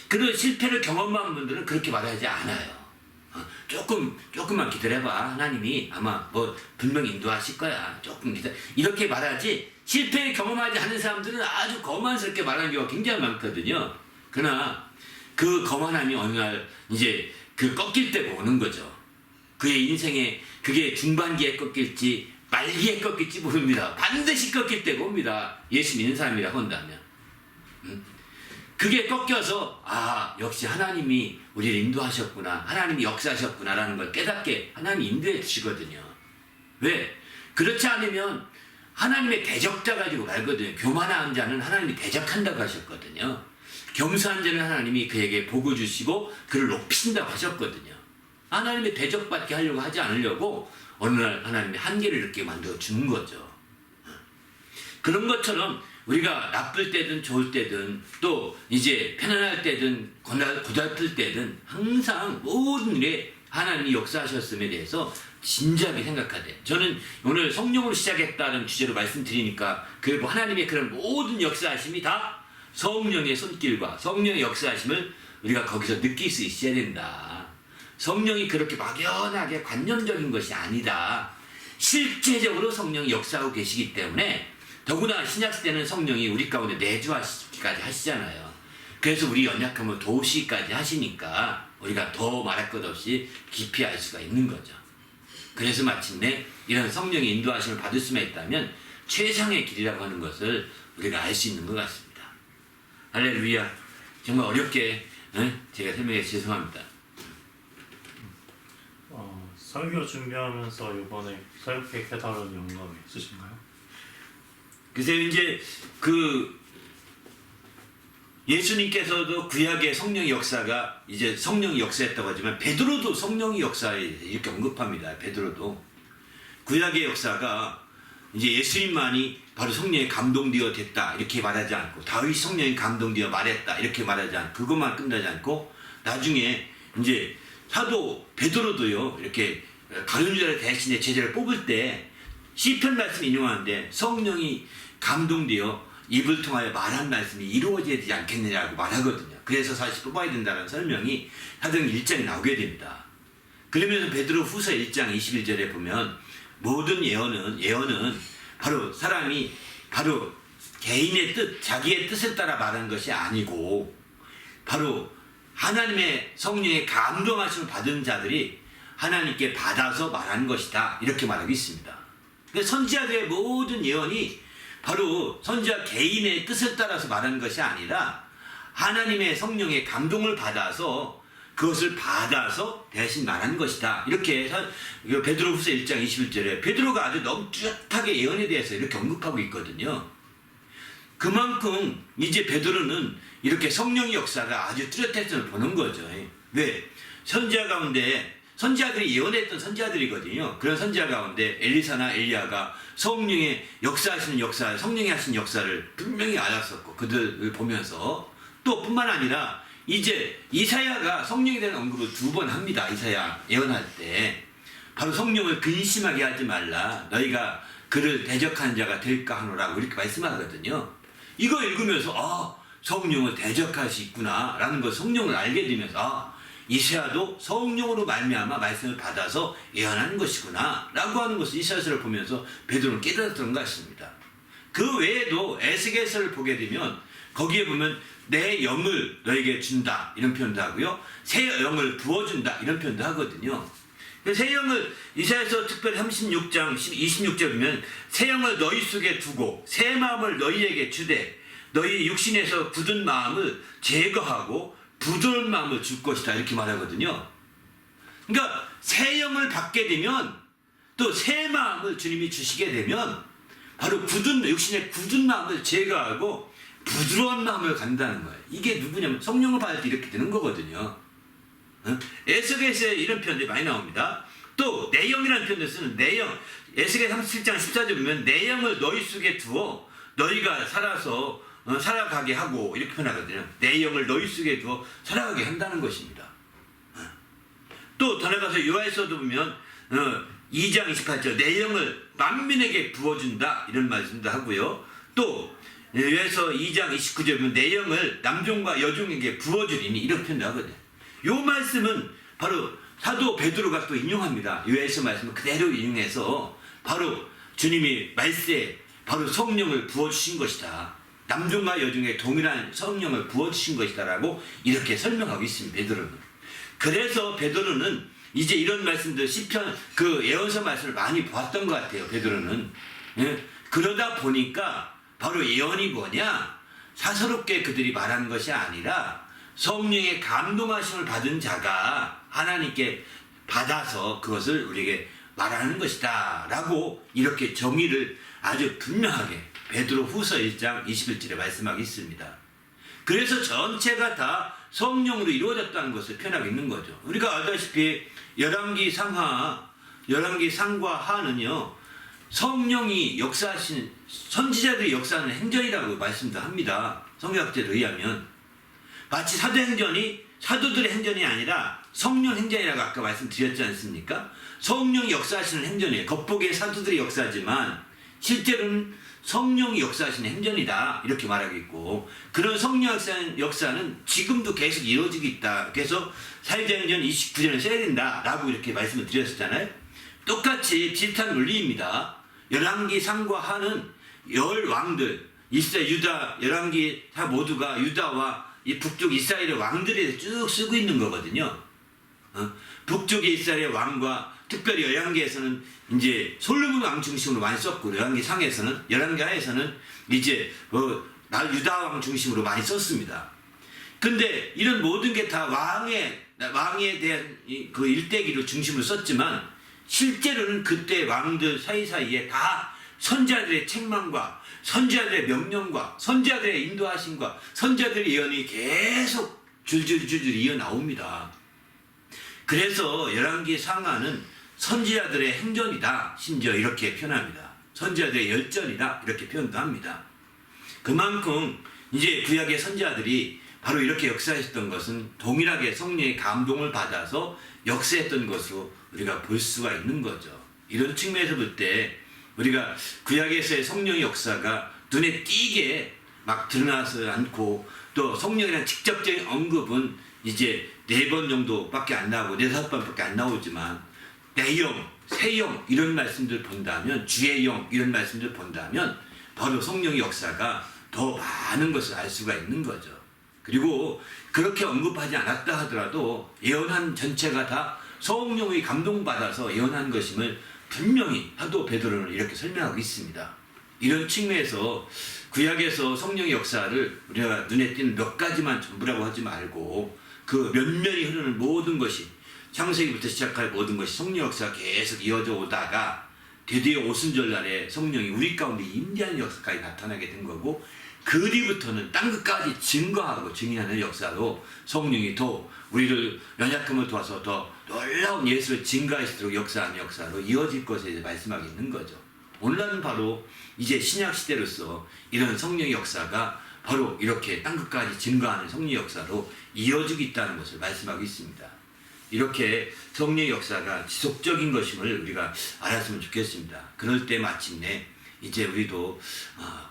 Speaker 1: 그런 실패를 경험한 분들은 그렇게 말하지 않아요. 조금만 기다려봐. 하나님이 아마 뭐 분명히 인도하실 거야. 조금 기다려. 이렇게 말하지 실패를 경험하지 않은 사람들은 아주 거만스럽게 말하는 경우가 굉장히 많거든요. 그러나 그 거만함이 어느 날 이제 그 꺾일 때가 오는 거죠. 그의 인생에 그게 중반기에 꺾일지 말기에 꺾일지 모릅니다. 반드시 꺾일 때가 옵니다. 예수 믿는 사람이라고 한다면. 그게 꺾여서 역시 하나님이 우리를 인도하셨구나. 하나님이 역사하셨구나라는 걸 깨닫게 하나님이 인도해 주시거든요. 왜? 그렇지 않으면 하나님의 대적자 가지고 말거든요. 교만한 자는 하나님이 대적한다고 하셨거든요. 겸손한 자는 하나님이 그에게 복을 주시고 그를 높이신다고 하셨거든요. 하나님의 대적받게 하려고 하지 않으려고 어느 날 하나님의 한계를 이렇게 만들어 주는 거죠. 그런 것처럼 우리가 나쁠 때든 좋을 때든 또 이제 편안할 때든 고달플 때든 항상 모든 일에 하나님이 역사하셨음에 대해서 진지하게 생각하되 저는 오늘 성령으로 시작했다는 주제로 말씀드리니까 그 하나님의 그런 모든 역사하심이 다 성령의 손길과 성령의 역사하심을 우리가 거기서 느낄 수 있어야 된다. 성령이 그렇게 막연하게 관념적인 것이 아니다. 실제적으로 성령이 역사하고 계시기 때문에 더구나 신약 때는 성령이 우리 가운데 내주하시기까지 하시잖아요. 그래서 우리 연약함을 도우시기까지 하시니까 우리가 더 말할 것 없이 깊이 알 수가 있는 거죠. 그래서 마침내 이런 성령의 인도하심을 받을 수만 있다면 최상의 길이라고 하는 것을 우리가 알 수 있는 것 같습니다. 할렐루야. 정말 어렵게 제가 설명해서 죄송합니다.
Speaker 2: 설교 준비하면서 이번에 새롭게 깨달은 영감이 있으신가요?
Speaker 1: 글쎄요, 이제 예수님께서도 구약의 성령의 역사가 이제 성령이 역사했다고 하지만 베드로도 성령의 역사에 이렇게 언급합니다. 베드로도 구약의 역사가 이제 예수님만이 바로 성령에 감동되어 됐다 이렇게 말하지 않고 다윗 성령에 감동되어 말했다 이렇게 말하지 않고 그것만 끝나지 않고 나중에 이제 사도 베드로도요 이렇게 가룟 유다를 대신에 제자를 뽑을 때 시편 말씀 인용하는데 성령이 감동되어 입을 통하여 말한 말씀이 이루어져야 되지 않겠느냐고 말하거든요. 그래서 사실 뽑아야 된다는 설명이 사도행 1장에 나오게 됩니다. 그러면서 베드로 후서 1장 21절에 보면 모든 예언은 바로 사람이 바로 개인의 뜻, 자기의 뜻을 따라 말하는 것이 아니고 바로 하나님의 성령의 감동하심을 받은 자들이 하나님께 받아서 말하는 것이다. 이렇게 말하고 있습니다. 그러니까 선지자들의 모든 예언이 바로 선지자 개인의 뜻을 따라서 말하는 것이 아니라 하나님의 성령의 감동을 받아서 그것을 받아서 대신 말하는 것이다. 이렇게 베드로후서 1장 21절에 베드로가 아주 너무 뚜렷하게 예언에 대해서 이렇게 언급하고 있거든요. 그만큼 이제 베드로는 이렇게 성령의 역사가 아주 뚜렷했음을 보는 거죠. 왜? 선지자 가운데 선지자들이 예언했던 선지자들이거든요. 그런 선지자 가운데 엘리사나 엘리야가 성령의 역사하시는 역사, 성령이 하신 역사를 분명히 알았었고 그들을 보면서 또 뿐만 아니라 이제 이사야가 성령에 대한 언급을 2번 합니다. 이사야 예언할 때 바로 성령을 근심하게 하지 말라. 너희가 그를 대적하는 자가 될까 하노라고 이렇게 말씀하거든요. 이거 읽으면서 성령을 대적할 수 있구나 라는 걸 성령을 알게 되면서 이사야도 성령으로 말미암아 말씀을 받아서 예언하는 것이구나 라고 하는 것을 이사야서를 보면서 베드로는 깨달았던 것 같습니다. 그 외에도 에스겔서를 보게 되면 거기에 보면 내 영을 너에게 준다 이런 표현도 하고요. 새 영을 부어준다 이런 표현도 하거든요. 새 영을 이사야서 특별히 36장 26절 보면 새 영을 너희 속에 두고 새 마음을 너희에게 주되 너희 육신에서 굳은 마음을 제거하고 부드러운 마음을 줄 것이다 이렇게 말하거든요. 그러니까 새 영을 받게 되면 또 새 마음을 주님이 주시게 되면 바로 육신의 굳은 마음을 제거하고 부드러운 마음을 간다는 거예요. 이게 누구냐면 성령을 받을 때 이렇게 되는 거거든요. 에스겔서에 이런 표현들이 많이 나옵니다. 또 내 영이라는 표현을 쓰는 내 영, 에스겔 37장 14절 보면 내 영을 너희 속에 두어 너희가 살아가게 하고 이렇게 표현하거든요. 내 영을 너희 속에 두어 살아가게 한다는 것입니다. 또 더 나가서 요한에서도 보면 2장 28절 내 영을 만민에게 부어준다 이런 말씀도 하고요. 또 요한에서 2장 29절 보면 내 영을 남종과 여종에게 부어주리니 이렇게 표현도 하거든요. 요 말씀은 바로 사도 베드로가 또 인용합니다. 요한에서 말씀을 그대로 인용해서 바로 주님이 말세에 바로 성령을 부어주신 것이다. 남종과 여종의 동일한 성령을 부어주신 것이다 라고 이렇게 설명하고 있습니다. 베드로는. 그래서 베드로는 이제 이런 말씀들 시편 그 예언서 말씀을 많이 보았던 것 같아요. 베드로는. 그러다 보니까 바로 예언이 뭐냐 사사롭게 그들이 말하는 것이 아니라 성령의 감동하심을 받은 자가 하나님께 받아서 그것을 우리에게 말하는 것이다 라고 이렇게 정의를 아주 분명하게 베드로 후서 1장 21절에 말씀하고 있습니다. 그래서 전체가 다 성령으로 이루어졌다는 것을 표현하고 있는 거죠. 우리가 알다시피 열왕기 상하, 열왕기 상과 하는요 성령이 역사하신 선지자들이 역사하는 행전이라고 말씀도 합니다. 성경학자에 의하면 마치 사도행전이 사도들의 행전이 아니라 성령 행전이라고 아까 말씀드렸지 않습니까? 성령이 역사하시는 행전이에요. 겉보기에 사도들이 역사하지만 실제로는 성령이 역사하시는 행전이다 이렇게 말하고 있고 그런 성령 역사는 지금도 계속 이루어지고 있다. 그래서 사도행전 29절을 써야 된다라고 이렇게 말씀을 드렸었잖아요. 똑같이 비슷한 논리입니다. 열왕기 상과 하는 열 왕들 이스라엘 유다 열왕기 다 모두가 유다와 이 북쪽 이스라엘의 왕들에 쭉 쓰고 있는 거거든요. 북쪽의 이스라엘의 왕과 특별히 열왕기에서는 이제 솔로몬 왕 중심으로 많이 썼고 열왕기 상에서는 열왕기 하에서는 이제 유다 왕 중심으로 많이 썼습니다. 근데 이런 모든 게 다 왕에 대한 그 일대기를 중심으로 썼지만 실제로는 그때 왕들 사이사이에 다 선지자들의 책망과 선지자들의 명령과 선지자들의 인도하심과 선지자들의 예언이 계속 줄줄줄줄 이어나옵니다. 그래서 열왕기 상하는 선지자들의 행전이다 심지어 이렇게 표현합니다. 선지자들의 열전이다 이렇게 표현도 합니다. 그만큼 이제 구약의 선지자들이 바로 이렇게 역사했던 것은 동일하게 성령의 감동을 받아서 역사했던 것으로 우리가 볼 수가 있는 거죠. 이런 측면에서 볼 때 우리가 구약에서의 성령의 역사가 눈에 띄게 막 드러나지 않고 또 성령이라는 직접적인 언급은 이제 4번 정도밖에 안 나오고 4-5번밖에 안 나오지만 내 영, 새 영 이런 말씀들 본다면 주의 영 이런 말씀들 본다면 바로 성령의 역사가 더 많은 것을 알 수가 있는 거죠. 그리고 그렇게 언급하지 않았다 하더라도 예언한 전체가 다 성령의 감동받아서 예언한 것임을 분명히 사도 베드로는 이렇게 설명하고 있습니다. 이런 측면에서 구약에서 성령의 역사를 우리가 눈에 띄는 몇 가지만 전부라고 하지 말고 그 면면이 흐르는 모든 것이 창세기부터 시작할 모든 것이 성령 역사가 계속 이어져 오다가 드디어 오순절날에 성령이 우리 가운데 임재하는 역사까지 나타나게 된 거고 그 뒤부터는 땅끝까지 증거하고 증인하는 역사로 성령이 더 우리를 연약함을 도와서 더 놀라운 예수를 증거할 수 있도록 역사하는 역사로 이어질 것에 대해 말씀하고 있는 거죠. 오늘날은 바로 이제 신약 시대로서 이런 성령의 역사가 바로 이렇게 땅끝까지 증거하는 성령의 역사로 이어지고 있다는 것을 말씀하고 있습니다. 이렇게 성령의 역사가 지속적인 것임을 우리가 알았으면 좋겠습니다. 그럴 때 마침내 이제 우리도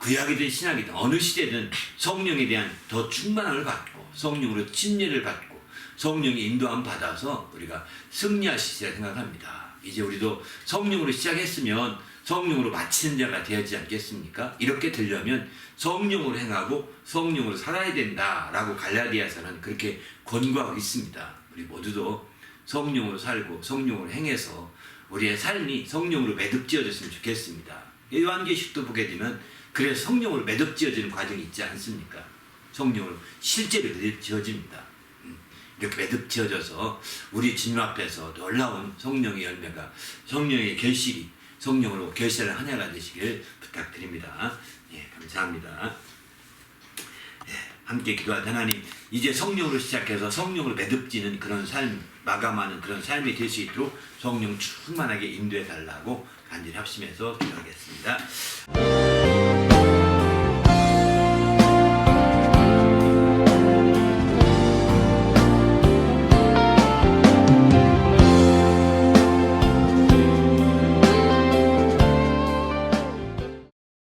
Speaker 1: 구약이든 신약이든 어느 시대든 성령에 대한 더 충만함을 받고 성령으로 침례를 받고 성령의 인도함 받아서 우리가 승리할 수 있어야 생각합니다. 이제 우리도 성령으로 시작했으면 성령으로 마치는 자가 되어지지 않겠습니까? 이렇게 되려면 성령으로 행하고 성령으로 살아야 된다라고 갈라디아서는 그렇게 권고하고 있습니다. 우리 모두도 성령으로 살고 성령으로 행해서 우리의 삶이 성령으로 매듭지어졌으면 좋겠습니다. 요한계시록도 보게 되면 그래서 성령으로 매듭지어지는 과정이 있지 않습니까? 성령으로 실제로 매듭지어집니다. 이렇게 매듭지어져서 우리 주님 앞에서 놀라운 성령의 열매가 성령의 결실이 성령으로 결실을 한 해가 되시길 부탁드립니다. 예, 감사합니다. 예, 함께 기도하자. 하나님, 이제 성령으로 시작해서 성령으로 매듭지는 그런 삶, 마감하는 그런 삶이 될 수 있도록 성령 충만하게 인도해 달라고 간절히 합심해서 기도하겠습니다.